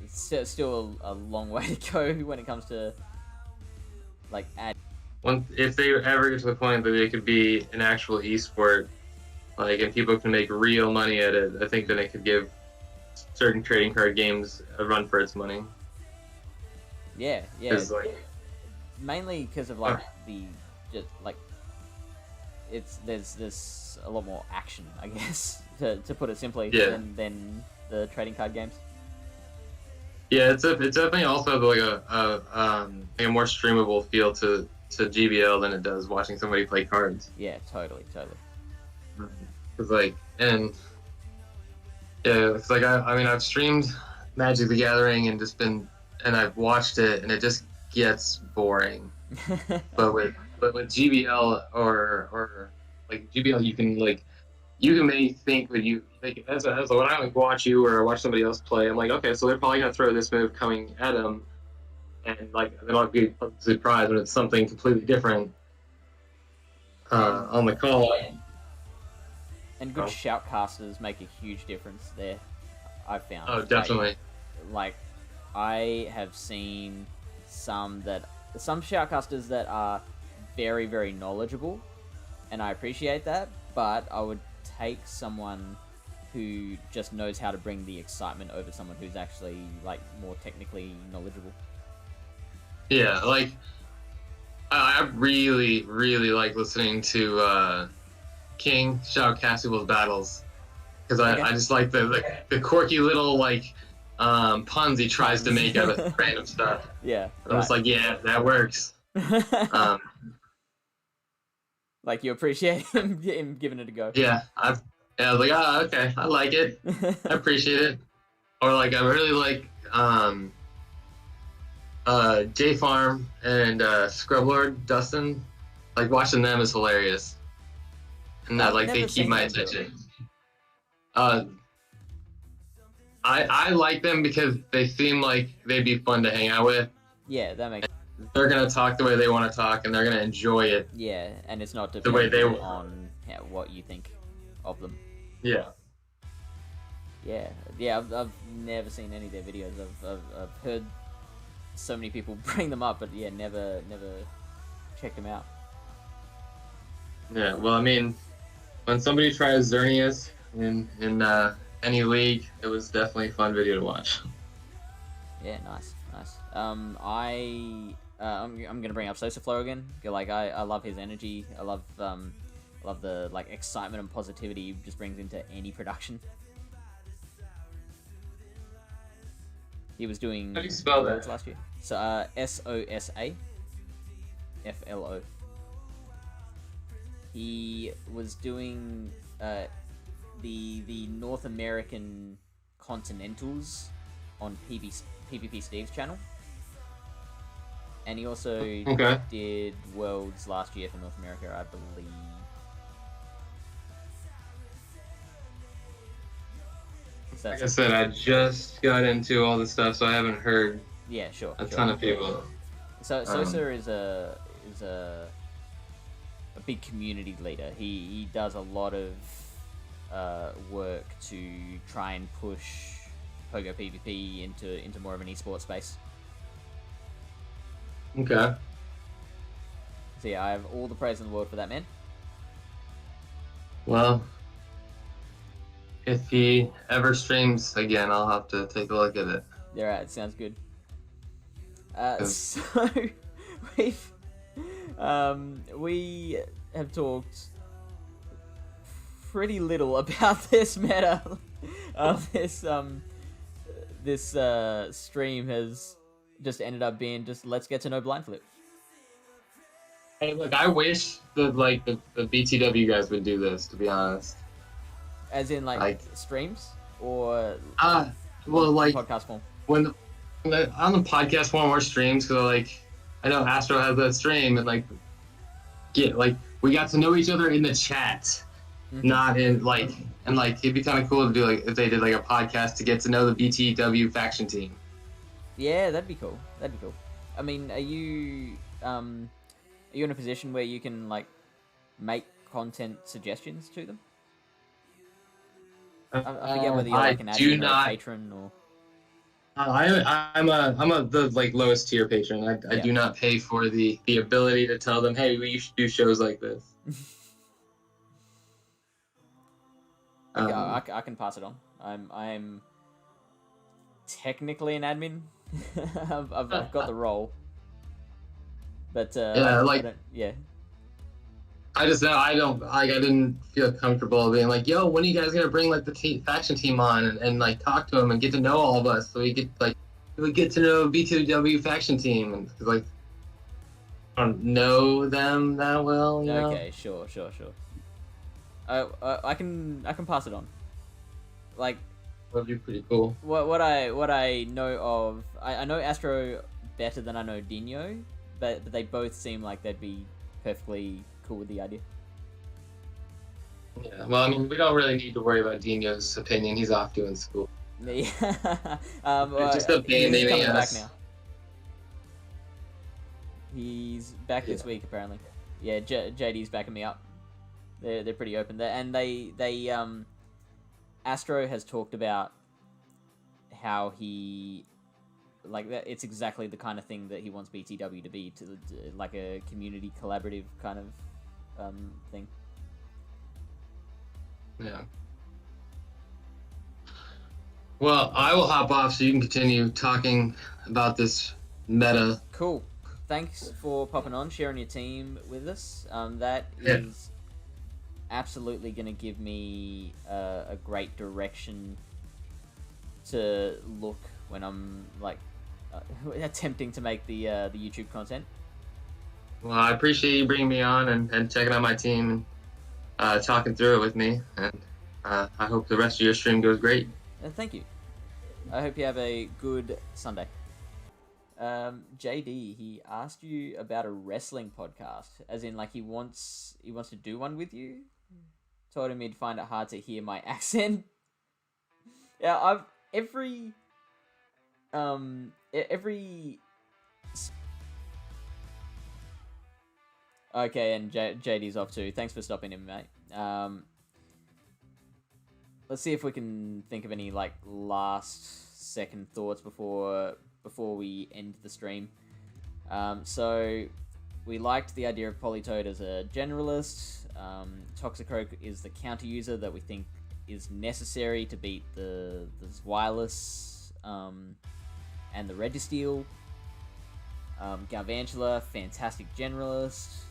it's still a long way to go when it comes to like if they ever get to the point that they could be an actual esport, like, and people can make real money at it, I think then it could give certain trading card games a run for its money. Yeah. Like, mainly because of like the just like there's a lot more action, I guess, to put it simply, than the trading card games. Yeah, it's definitely also like a more streamable feel to GBL than it does watching somebody play cards. Yeah, totally. Because like, and yeah, it's like I mean I've streamed Magic the Gathering and I've watched it and it just gets boring. but with GBL or like GBL, you can maybe think that you like as when I like watch you or watch somebody else play, I'm like, okay, so they're probably gonna throw this move coming at them, and like then I'll be surprised when it's something completely different on the call. And good shoutcasters make a huge difference there, I've found. Oh, definitely. Like I have seen some shoutcasters that are very, very knowledgeable, and I appreciate that, but I would take someone who just knows how to bring the excitement over someone who's actually like more technically knowledgeable. Yeah, like I really, really like listening to King shoutcast people's battles because I just like the quirky little like puns he tries to make out of random stuff. Yeah, I was like, yeah, that works. Like you appreciate him giving it a go. Yeah, I was like, oh, okay, I like it. I appreciate it. Or like I really like J Farm and Scrublord Dustin. Like watching them is hilarious, and that like they keep my attention. I like them because they seem like they'd be fun to hang out with. Yeah, that makes. They're gonna talk the way they want to talk, and they're gonna enjoy it. Yeah, and it's not the way they on what you think of them. Yeah. I've never seen any of their videos. I've heard so many people bring them up, but yeah, never checked them out. Yeah, well, I mean, when somebody tries Xerneas in any league, it was definitely a fun video to watch. Yeah, nice. I'm gonna bring up Sosaflow again. Like I love his energy. I love the like excitement and positivity he just brings into any production. He was doing. How do you spell that? Last year. So Sosaflo. He was doing the North American Continentals on PvP Steve's channel. And he also did Worlds last year for North America, I believe. Like I said, I just got into all this stuff, so I haven't heard a ton of people. So Sosa is a big community leader. He does a lot of work to try and push Pogo PvP into more of an esports space. Okay. So yeah, I have all the praise in the world for that man. Well, if he ever streams again, I'll have to take a look at it. Yeah, right. Sounds good. So we have talked pretty little about this meta. This stream has just ended up being just let's get to know blind flip. Hey, look, I wish that like the BTW guys would do this. To be honest. As in like streams or well, like podcast form. When on the podcast form or streams, because like I know Astro has that stream and like we got to know each other in the chat, not in like it'd be kind of cool to do like if they did like a podcast to get to know the BTW faction team. Yeah, that'd be cool. I mean, are you in a position where you can like make content suggestions to them? I forget whether you're like an admin or a patron or. I'm the like lowest tier patron. I Yeah. do not pay for the ability to tell them, hey, you should do shows like this. Okay, Um, I can pass it on. I'm technically an admin. I've got the role, but yeah, I like don't. Yeah. I just know I don't like I didn't feel comfortable being like, yo, when are you guys gonna bring like the faction team on and like talk to them and get to know all of us so we get to know B2W faction team and like I don't know them that well, you know. Okay. Sure. Sure. Sure. I can pass it on. Like That'd be pretty cool. what I know of, I know Astro better than I know Dino, but they both seem like they'd be perfectly cool with the idea. Yeah. Well, I mean, we don't really need to worry about Dino's opinion. He's off doing school. Yeah. It's just He's abandoning coming back us. now. He's back Yeah. this week apparently. Yeah, JD's backing me up. They're pretty open there, and they Astro has talked about how he like that. It's exactly the kind of thing that he wants BTW to be, like a community collaborative kind of thing. Yeah. Well, I will hop off so you can continue talking about this meta. Cool. Thanks for popping on, sharing your team with us. That Yeah. is absolutely going to give me a great direction to look when I'm like attempting to make the YouTube content. Well, I appreciate you bringing me on and checking out my team and talking through it with me. And I hope the rest of your stream goes great. Thank you. I hope you have a good Sunday. JD, he asked you about a wrestling podcast, as in like he wants to do one with you. Told him he'd find it hard to hear my accent. Yeah, every okay, and JD's off too. Thanks for stopping him, mate. Let's see if we can think of any like last second thoughts before we end the stream. So we liked the idea of Politoad as a generalist. Toxicroak is the counter user that we think is necessary to beat the Zweilous and the Registeel. Galvantula, fantastic generalist.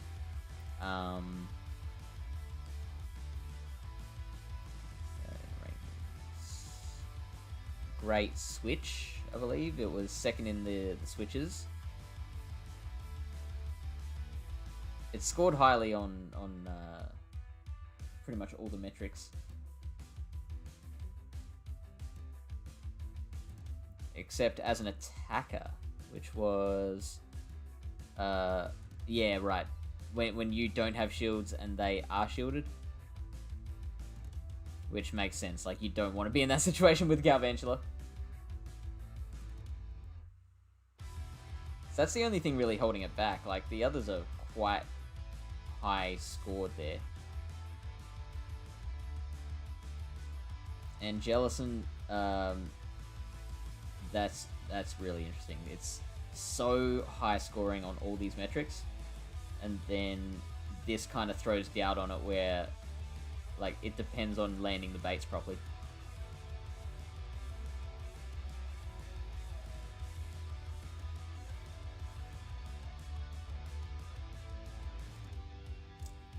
Great switch, I believe. It was second in the switches. It scored highly on pretty much all the metrics. Except as an attacker, which was... yeah, right. When you don't have shields and they are shielded. Which makes sense. Like, you don't want to be in that situation with Galvantula. So that's the only thing really holding it back. Like, the others are quite high scored there. And Jellison, that's really interesting. It's so high scoring on all these metrics. And then this kind of throws doubt on it where... like, it depends on landing the baits properly.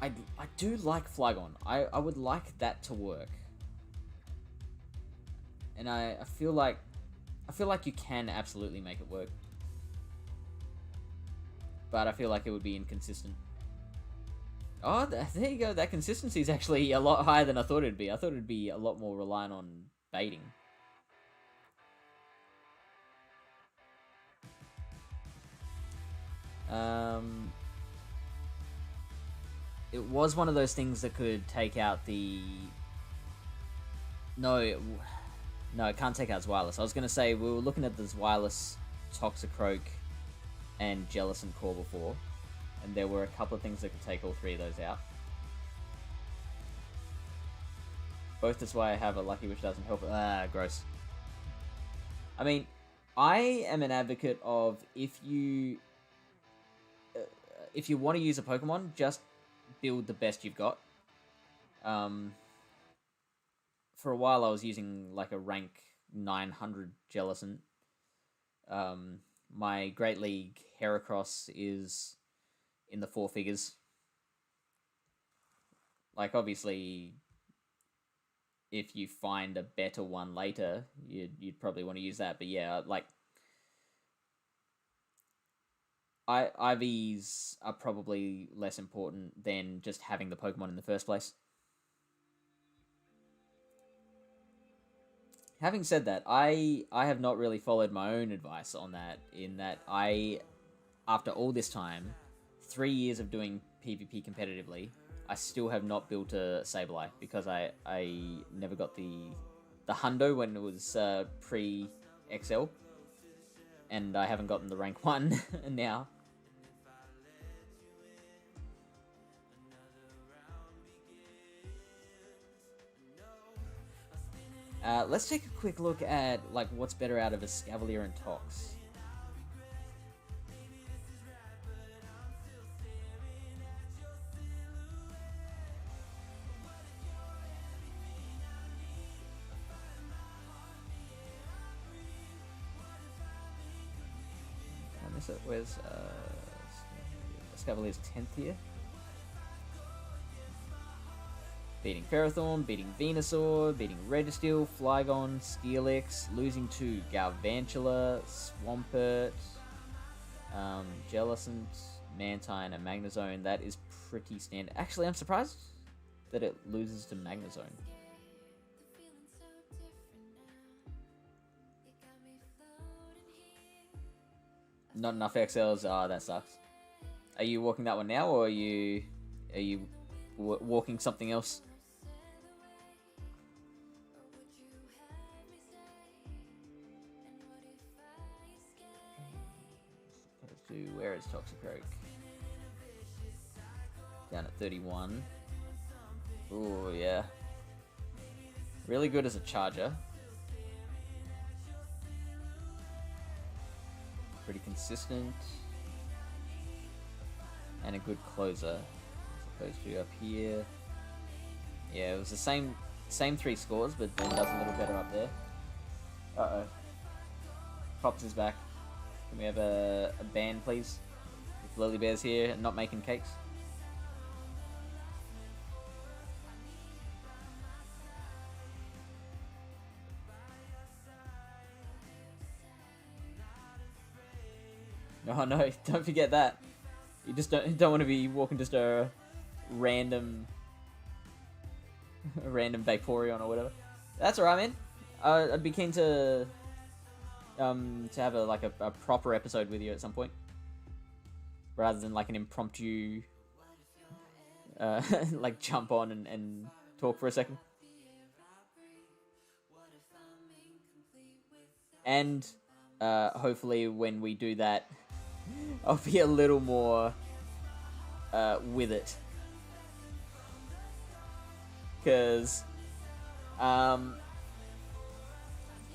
I do like Flygon. I would like that to work. And I feel like you can absolutely make it work. But I feel like it would be inconsistent. Oh, there you go. That consistency is actually a lot higher than I thought it'd be. I thought it'd be a lot more reliant on baiting. It was one of those things that could take out the... No, it can't take out Zweilous. I was going to say, we were looking at the Zweilous, Toxicroak, and Jellison core before. And there were a couple of things that could take all three of those out. Both is why I have a Lucky Which doesn't help. Ah, gross. I mean, I am an advocate of if you want to use a Pokemon, just build the best you've got. For a while I was using like a rank 900 Jellicent. My Great League Heracross is in the 4 figures. Like, obviously, if you find a better one later, you'd probably want to use that. But yeah, like, IVs are probably less important than just having the Pokemon in the first place. Having said that, I have not really followed my own advice on that, in that after all this time, 3 years of doing PvP competitively, I still have not built a Sableye because I never got the Hundo when it was pre-XL, and I haven't gotten the rank 1 now. Let's take a quick look at like what's better out of a Escavalier and Tox. Where's Escavalier's 10th here? Beating Ferrothorn, beating Venusaur, beating Registeel, Flygon, Steelix, losing to Galvantula, Swampert, Jellicent, Mantine, and Magnezone. That is pretty standard. Actually, I'm surprised that it loses to Magnezone. Not enough XLs. Ah, that sucks. Are you walking that one now, or are you walking something else? Where is Toxicroak? Down at 31. Oh yeah. Really good as a charger. Pretty consistent. And a good closer. As opposed to up here. Yeah, it was the same 3 scores, but then does a little better up there. Uh-oh. Pops is back. Can we have a ban, please? With Lily Bear's here and not making cakes. Oh no, don't forget that. You just don't want to be walking just a random Vaporeon or whatever. That's alright, man. I'd be keen to have a proper episode with you at some point, rather than like an impromptu like jump on and talk for a second. And hopefully when we do that, I'll be a little more with it, because I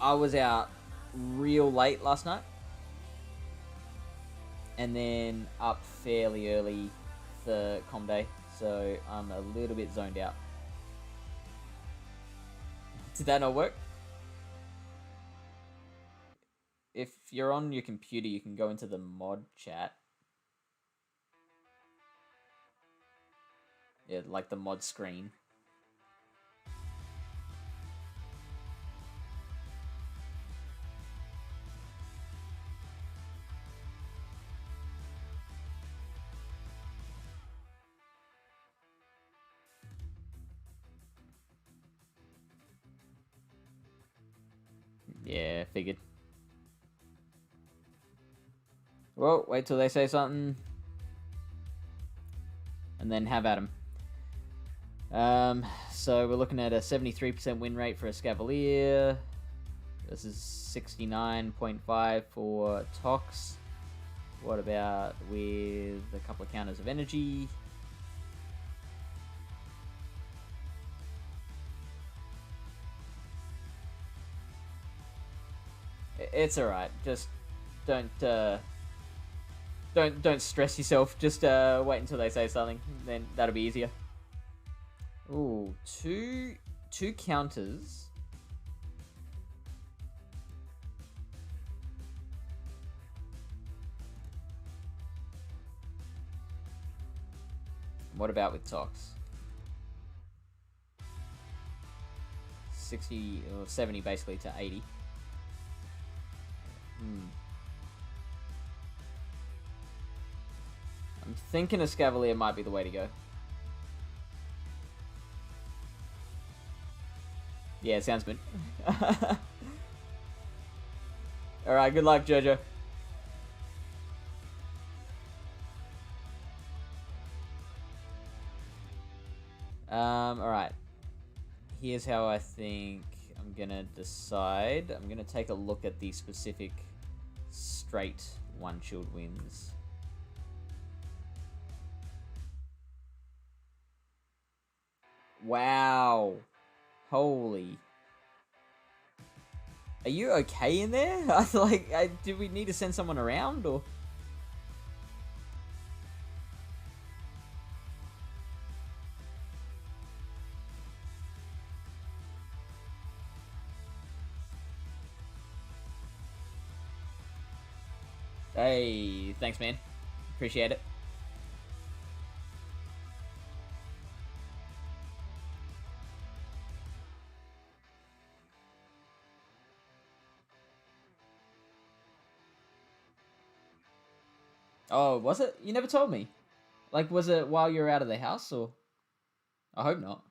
was out real late last night, and then up fairly early for comm day, so I'm a little bit zoned out. Did that not work? If you're on your computer, you can go into the mod chat. Yeah, like the mod screen. Yeah, figured. Well, wait till they say something, and then have at 'em. So we're looking at a 73% win rate for Escavalier. This is 69.5 for Tox. What about with a couple of counters of energy? It's alright. Just don't don't stress yourself. Just wait until they say something. Then that'll be easier. Ooh, two counters. What about with Tox? 60 or 70 basically to 80. I'm thinking a Scavalier might be the way to go. Yeah, sounds good. Alright, good luck, Jojo. Alright. Here's how I think I'm gonna decide. I'm gonna take a look at the specific straight one shield wins. Wow. Holy. Are you okay in there? Do we need to send someone around or? Hey, thanks, man. Appreciate it. Oh, was it? You never told me. Like, was it while you were out of the house, or? I hope not.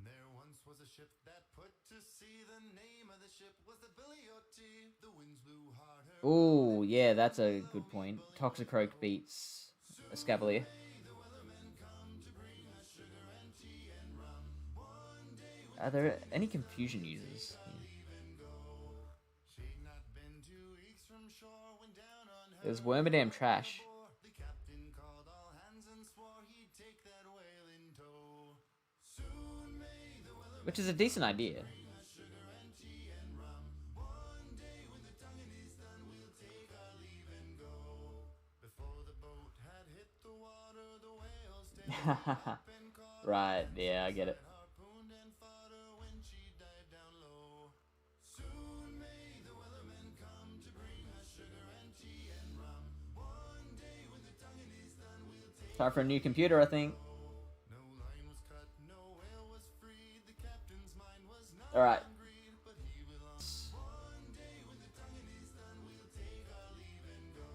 There once was a ship that put to sea. The name of the ship was the Billy O.T. The winds blew hard. Ooh, yeah, that's a good point. Toxicroak beats Escavalier. Are there any confusion users? There's Wormadam trash. The captain called all hands and swore he'd take that whale in tow. Soon may the weather Which is a decent idea. bring us sugar and tea and rum. One day when the tonguing is done, we'll take our leave and go. Before the boat had hit the water, the whale's tail up and caught Right, yeah, I get it. harpooned and fought her when she dived down low. Soon may the weathermen come to bring us sugar and tea and rum. One day when the tonguing is done, we'll take Time for a new computer, I think. no line was cut, no whale was freed. The captain's mind was not Alright. on greed, but he belonged. One day when the tonguing is done, we'll take our leave and go.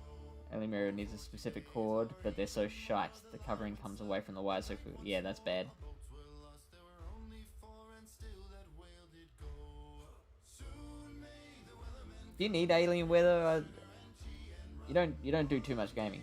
Elimira needs a specific chord, but they're so shite. The covering comes away from the wire, so yeah, that's bad. Boats were lost, there were only 4, and still that whale did go. Soon may the weathermen Do you need alien weather? You don't do too much gaming.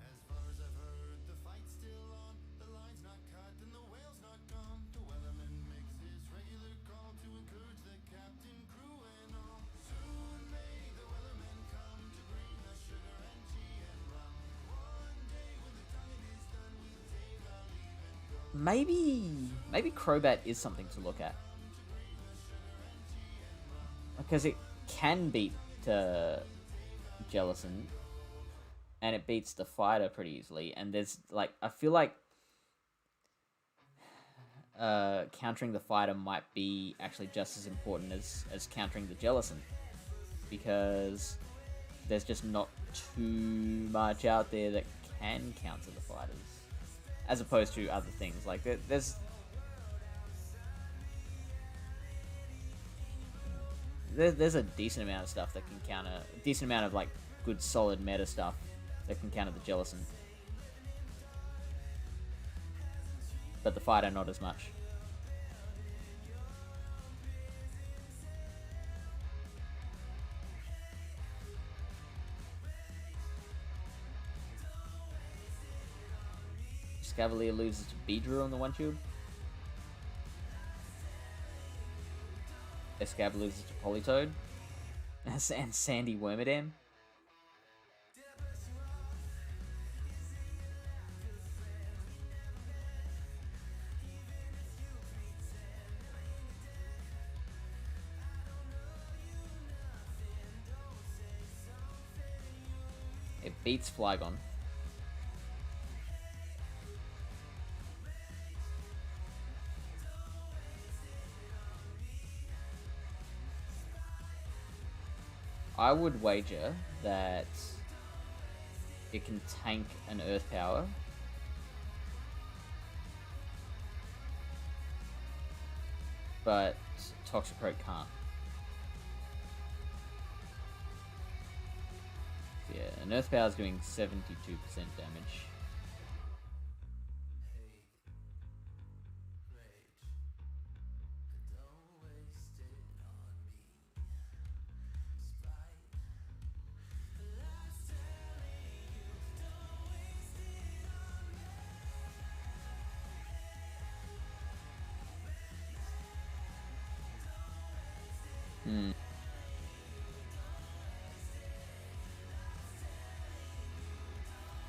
As far as I've heard, the fight's still on. The line's not cut and the whale's not gone. The weatherman makes his regular call to encourage the captain, crew, and all. Soon may the weathermen come to bring us sugar and tea and rum. One day when the tonguing is done, we'll take our leave and go. Maybe Crobat is something to look at. Because it can beat Jellicent, and it beats the fighter pretty easily, and there's like, I feel like countering the fighter might be actually just as important as countering the Jellicent, because there's just not too much out there that can counter the fighters, as opposed to other things. Like there's a decent amount of stuff that can counter, a decent amount of like good solid meta stuff that can counter the Jellicent, but the fighter not as much. Scavalier loses to Beedrill on the one shield. Escab loses to Politoad. And Sandy Wormadam. beats Flygon. I would wager that it can tank an Earth Power. But Toxicroak can't. Yeah, an Earth Power is doing 72% damage.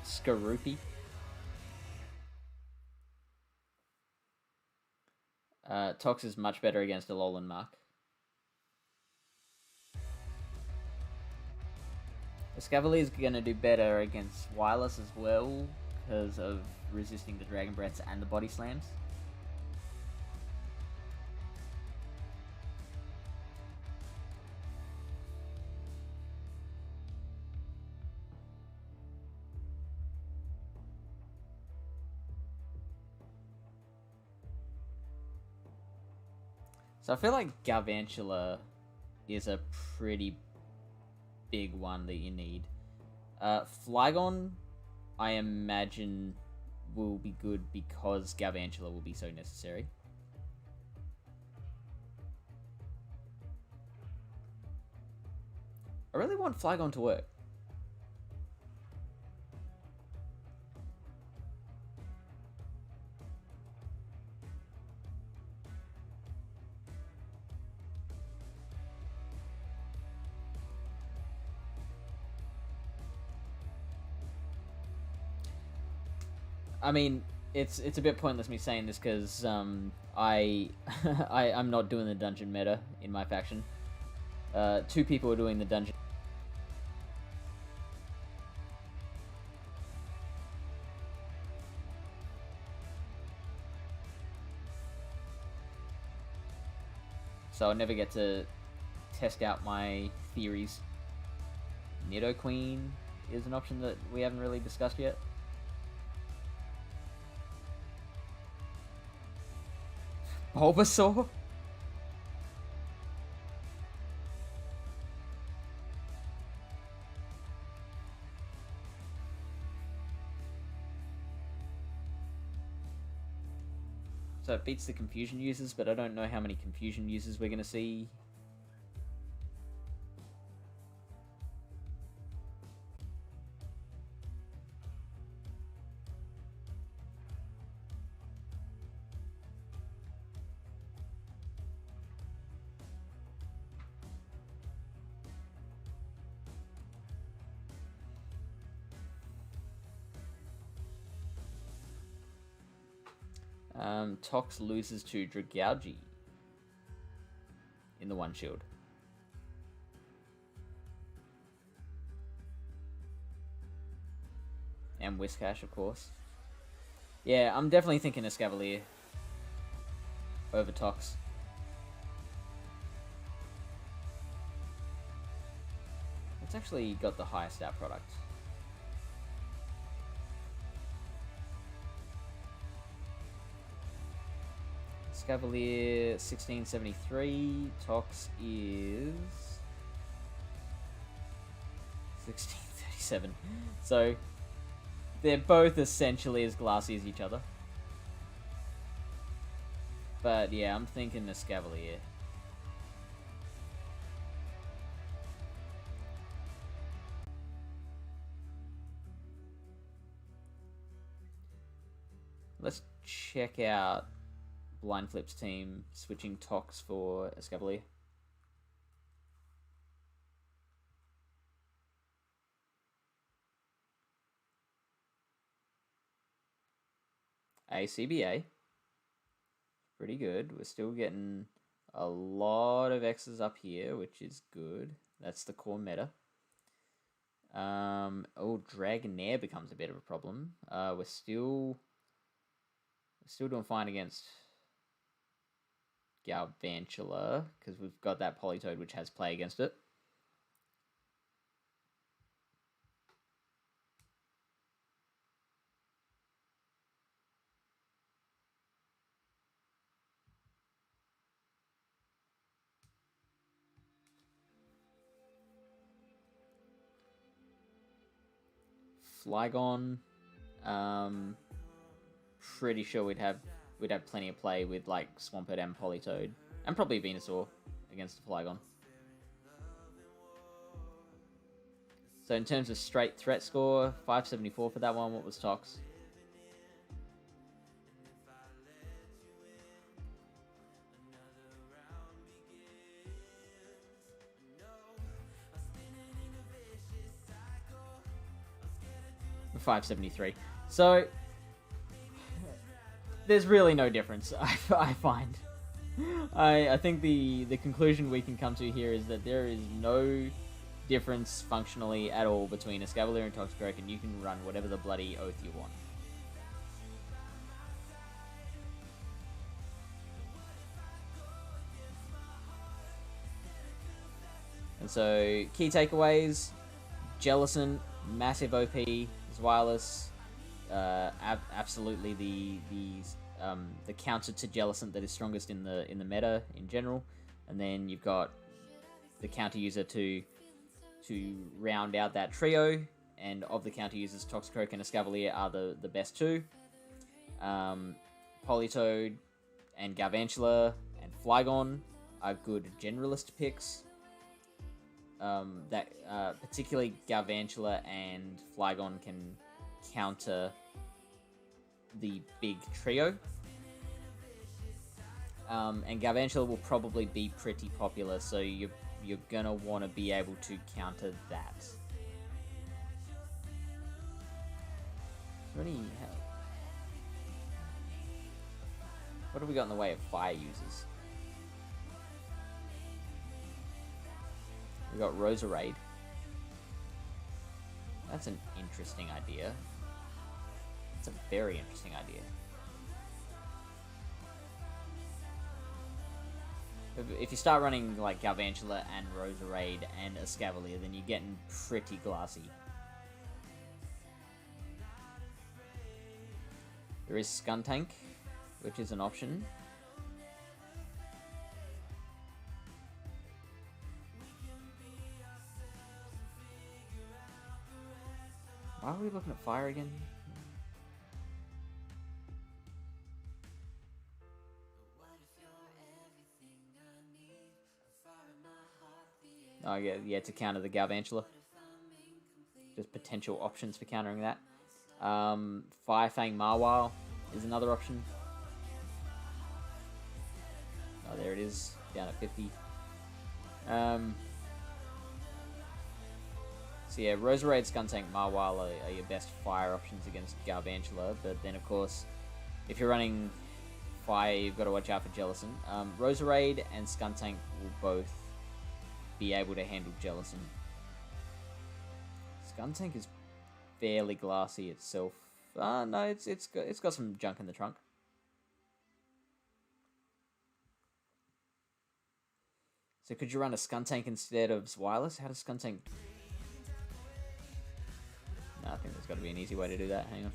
Skaroopy. Tox is much better against a Alolan Mark. Escavalier is going to do better against Wireless as well because of resisting the Dragon Breaths and the Body Slams. So I feel like Garvantula is a pretty big one that you need. Flygon, I imagine, will be good because Garvantula will be so necessary. I really want Flygon to work. I mean, it's a bit pointless me saying this because I'm not doing the dungeon meta in my faction. 2 people are doing the dungeon. So I'll never get to test out my theories. Nidoqueen is an option that we haven't really discussed yet. Bulbasaur? So it beats the confusion users, but I don't know how many confusion users we're going to see. Tox loses to Dragougi in the one shield. And Whiscash, of course. Yeah, I'm definitely thinking Escavalier over Tox. It's actually got the highest stat product. Escavalier 1673, Tox is 1637. So they're both essentially as glassy as each other. But yeah, I'm thinking Escavalier. Let's check out Blind Flip's team switching Tox for Escavalier. ACBA. Pretty good. We're still getting a lot of X's up here, which is good. That's the core meta. Oh, Dragonair becomes a bit of a problem. We're still doing fine against Galvantula because we've got that Politoed which has play against it. Flygon, pretty sure we'd have plenty of play with like Swampert and Politoed, and probably Venusaur against the Flygon. So in terms of straight threat score, 574 for that one. What was Tox? $573. So there's really no difference. I find. I think the conclusion we can come to here is that there is no difference functionally at all between a Escavalier and Toxicroak, and you can run whatever the bloody oath you want. And so, key takeaways: Jellicent, massive OP, Zweilous, absolutely the counter to Jellicent that is strongest in the meta in general, and then you've got the counter user to round out that trio, and of the counter users, Toxicroak and Escavalier are the best two. Politoed and Galvantula and Flygon are good generalist picks. Particularly Galvantula and Flygon can counter the big trio. And Galvantula will probably be pretty popular, so you're gonna want to be able to counter that. Is there any... What have we got in the way of fire users? We got Roserade. That's an interesting idea. That's a very interesting idea. If you start running like Galvantula and Roserade and Escavalier, then you're getting pretty glassy. There is Skuntank, which is an option. Why are we looking at fire again? Oh yeah, to counter the Galvantula. Just potential options for countering that. Firefang Marwile is another option. Oh, there it is, down at 50. So yeah, Roserade, Skuntank, Marwile are your best fire options against Galvantula, but then of course, if you're running fire, you've got to watch out for Jellicent. Roserade and Skuntank will both be able to handle Jellicent. Skuntank is fairly glassy itself. No, it's got some junk in the trunk. So could you run a Skuntank instead of Zweilous? How does Skuntank... No, I think there's got to be an easy way to do that. Hang on.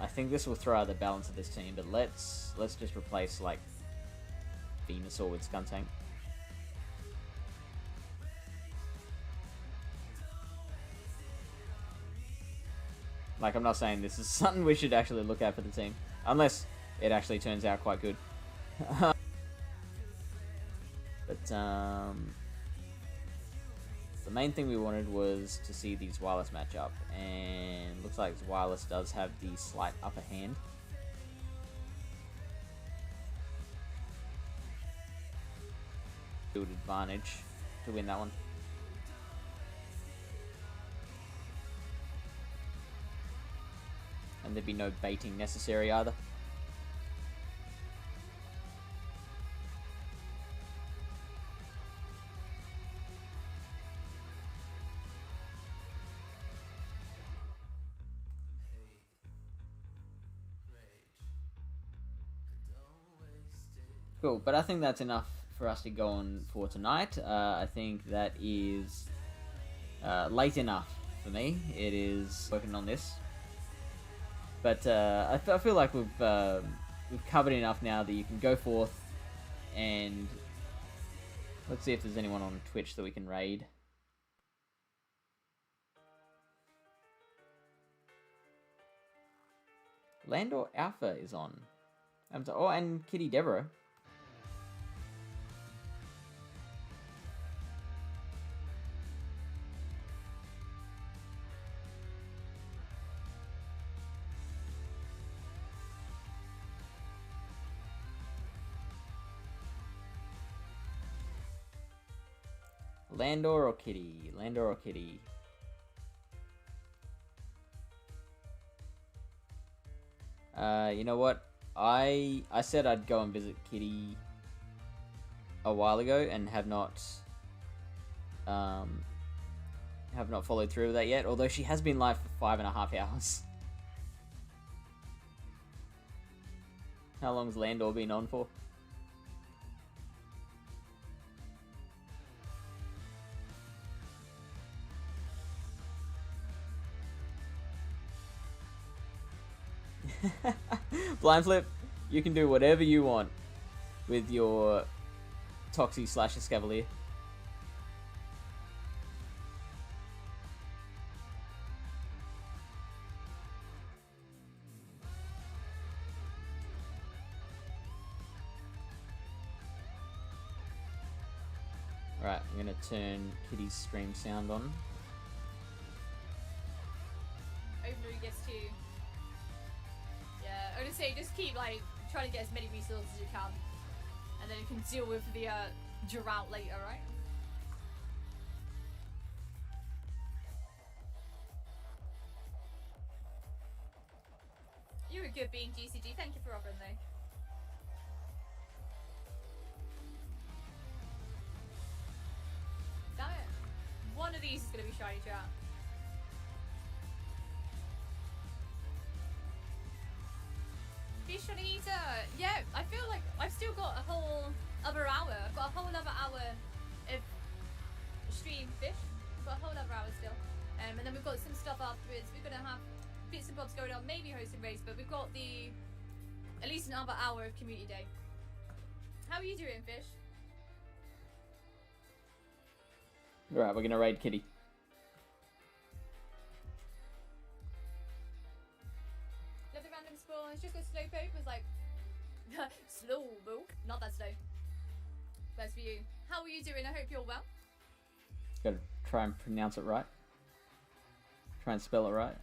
I think this will throw out the balance of this team, but let's just replace like Venusaur with Skuntank. Like, I'm not saying this is something we should actually look at for the team, unless it actually turns out quite good. But the main thing we wanted was to see the Zweilous match up, and looks like Zweilous does have the slight upper hand. Good advantage to win that one. and there'd be no baiting necessary either. Cool, but I think that's enough for us to go on for tonight. I think that is late enough for me. It is working on this, but I feel like we've covered enough now that you can go forth and let's see if there's anyone on Twitch that we can raid. Landor Alpha is on. Oh, and Kitty Deborah. Landor or Kitty? Landor or Kitty? You know what? I said I'd go and visit Kitty a while ago and have not followed through with that yet, although she has been live for 5.5 hours. How long's Landor been on for? Blind Flip, you can do whatever you want with your Toxie / Escavalier. Right, I'm gonna turn Kitty's stream sound on. Hopefully he gets to. Yeah, I would say just keep like trying to get as many resources as you can, and then you can deal with the drought later, right? You were good being GCG. Thank you for offering though. Damn it. One of these is going to be shiny chat. Fish on eater. Yeah, I feel like I've still got a whole other hour. I've got a whole other hour of stream fish. I've got a whole other hour still. And then we've got some stuff afterwards. We're going to have bits and bobs going on, maybe hosting raids, but we've got at least another hour of community day. How are you doing, Fish? Alright, we're gonna raid Kitty. Love the random spawn. It's just got Slowpoke was like slow, boo. Not that slow. Best for you. How are you doing? I hope you're well. Gotta try and pronounce it right. Try and spell it right.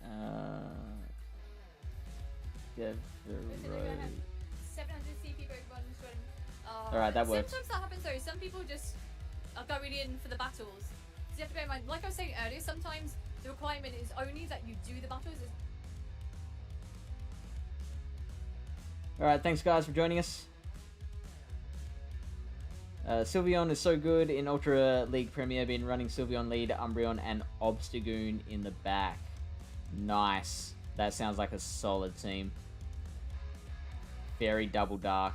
Yeah. 700 CP Pokemon. Alright, that works. Sometimes that happens though. Some people just are going in for the battles. So you have to bear in mind, like I was saying earlier, sometimes the requirement is only that you do the battles. Alright, thanks guys for joining us. Sylveon is so good in Ultra League Premier. Been running Sylveon lead, Umbreon, and Obstagoon in the back. Nice. That sounds like a solid team. Fairy Double Dark.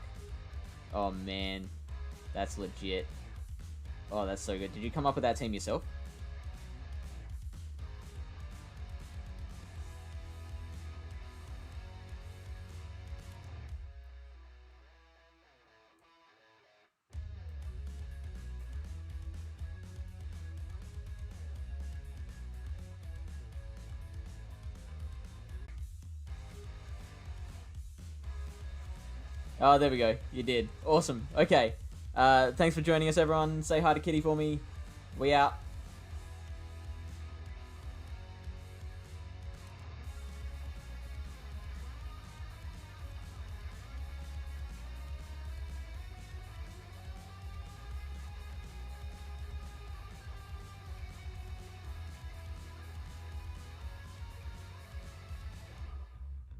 Oh man. That's legit. Oh, that's so good. Did you come up with that team yourself? Oh, there we go. You did. Awesome. Okay. Thanks for joining us, everyone. Say hi to Kitty for me. We out.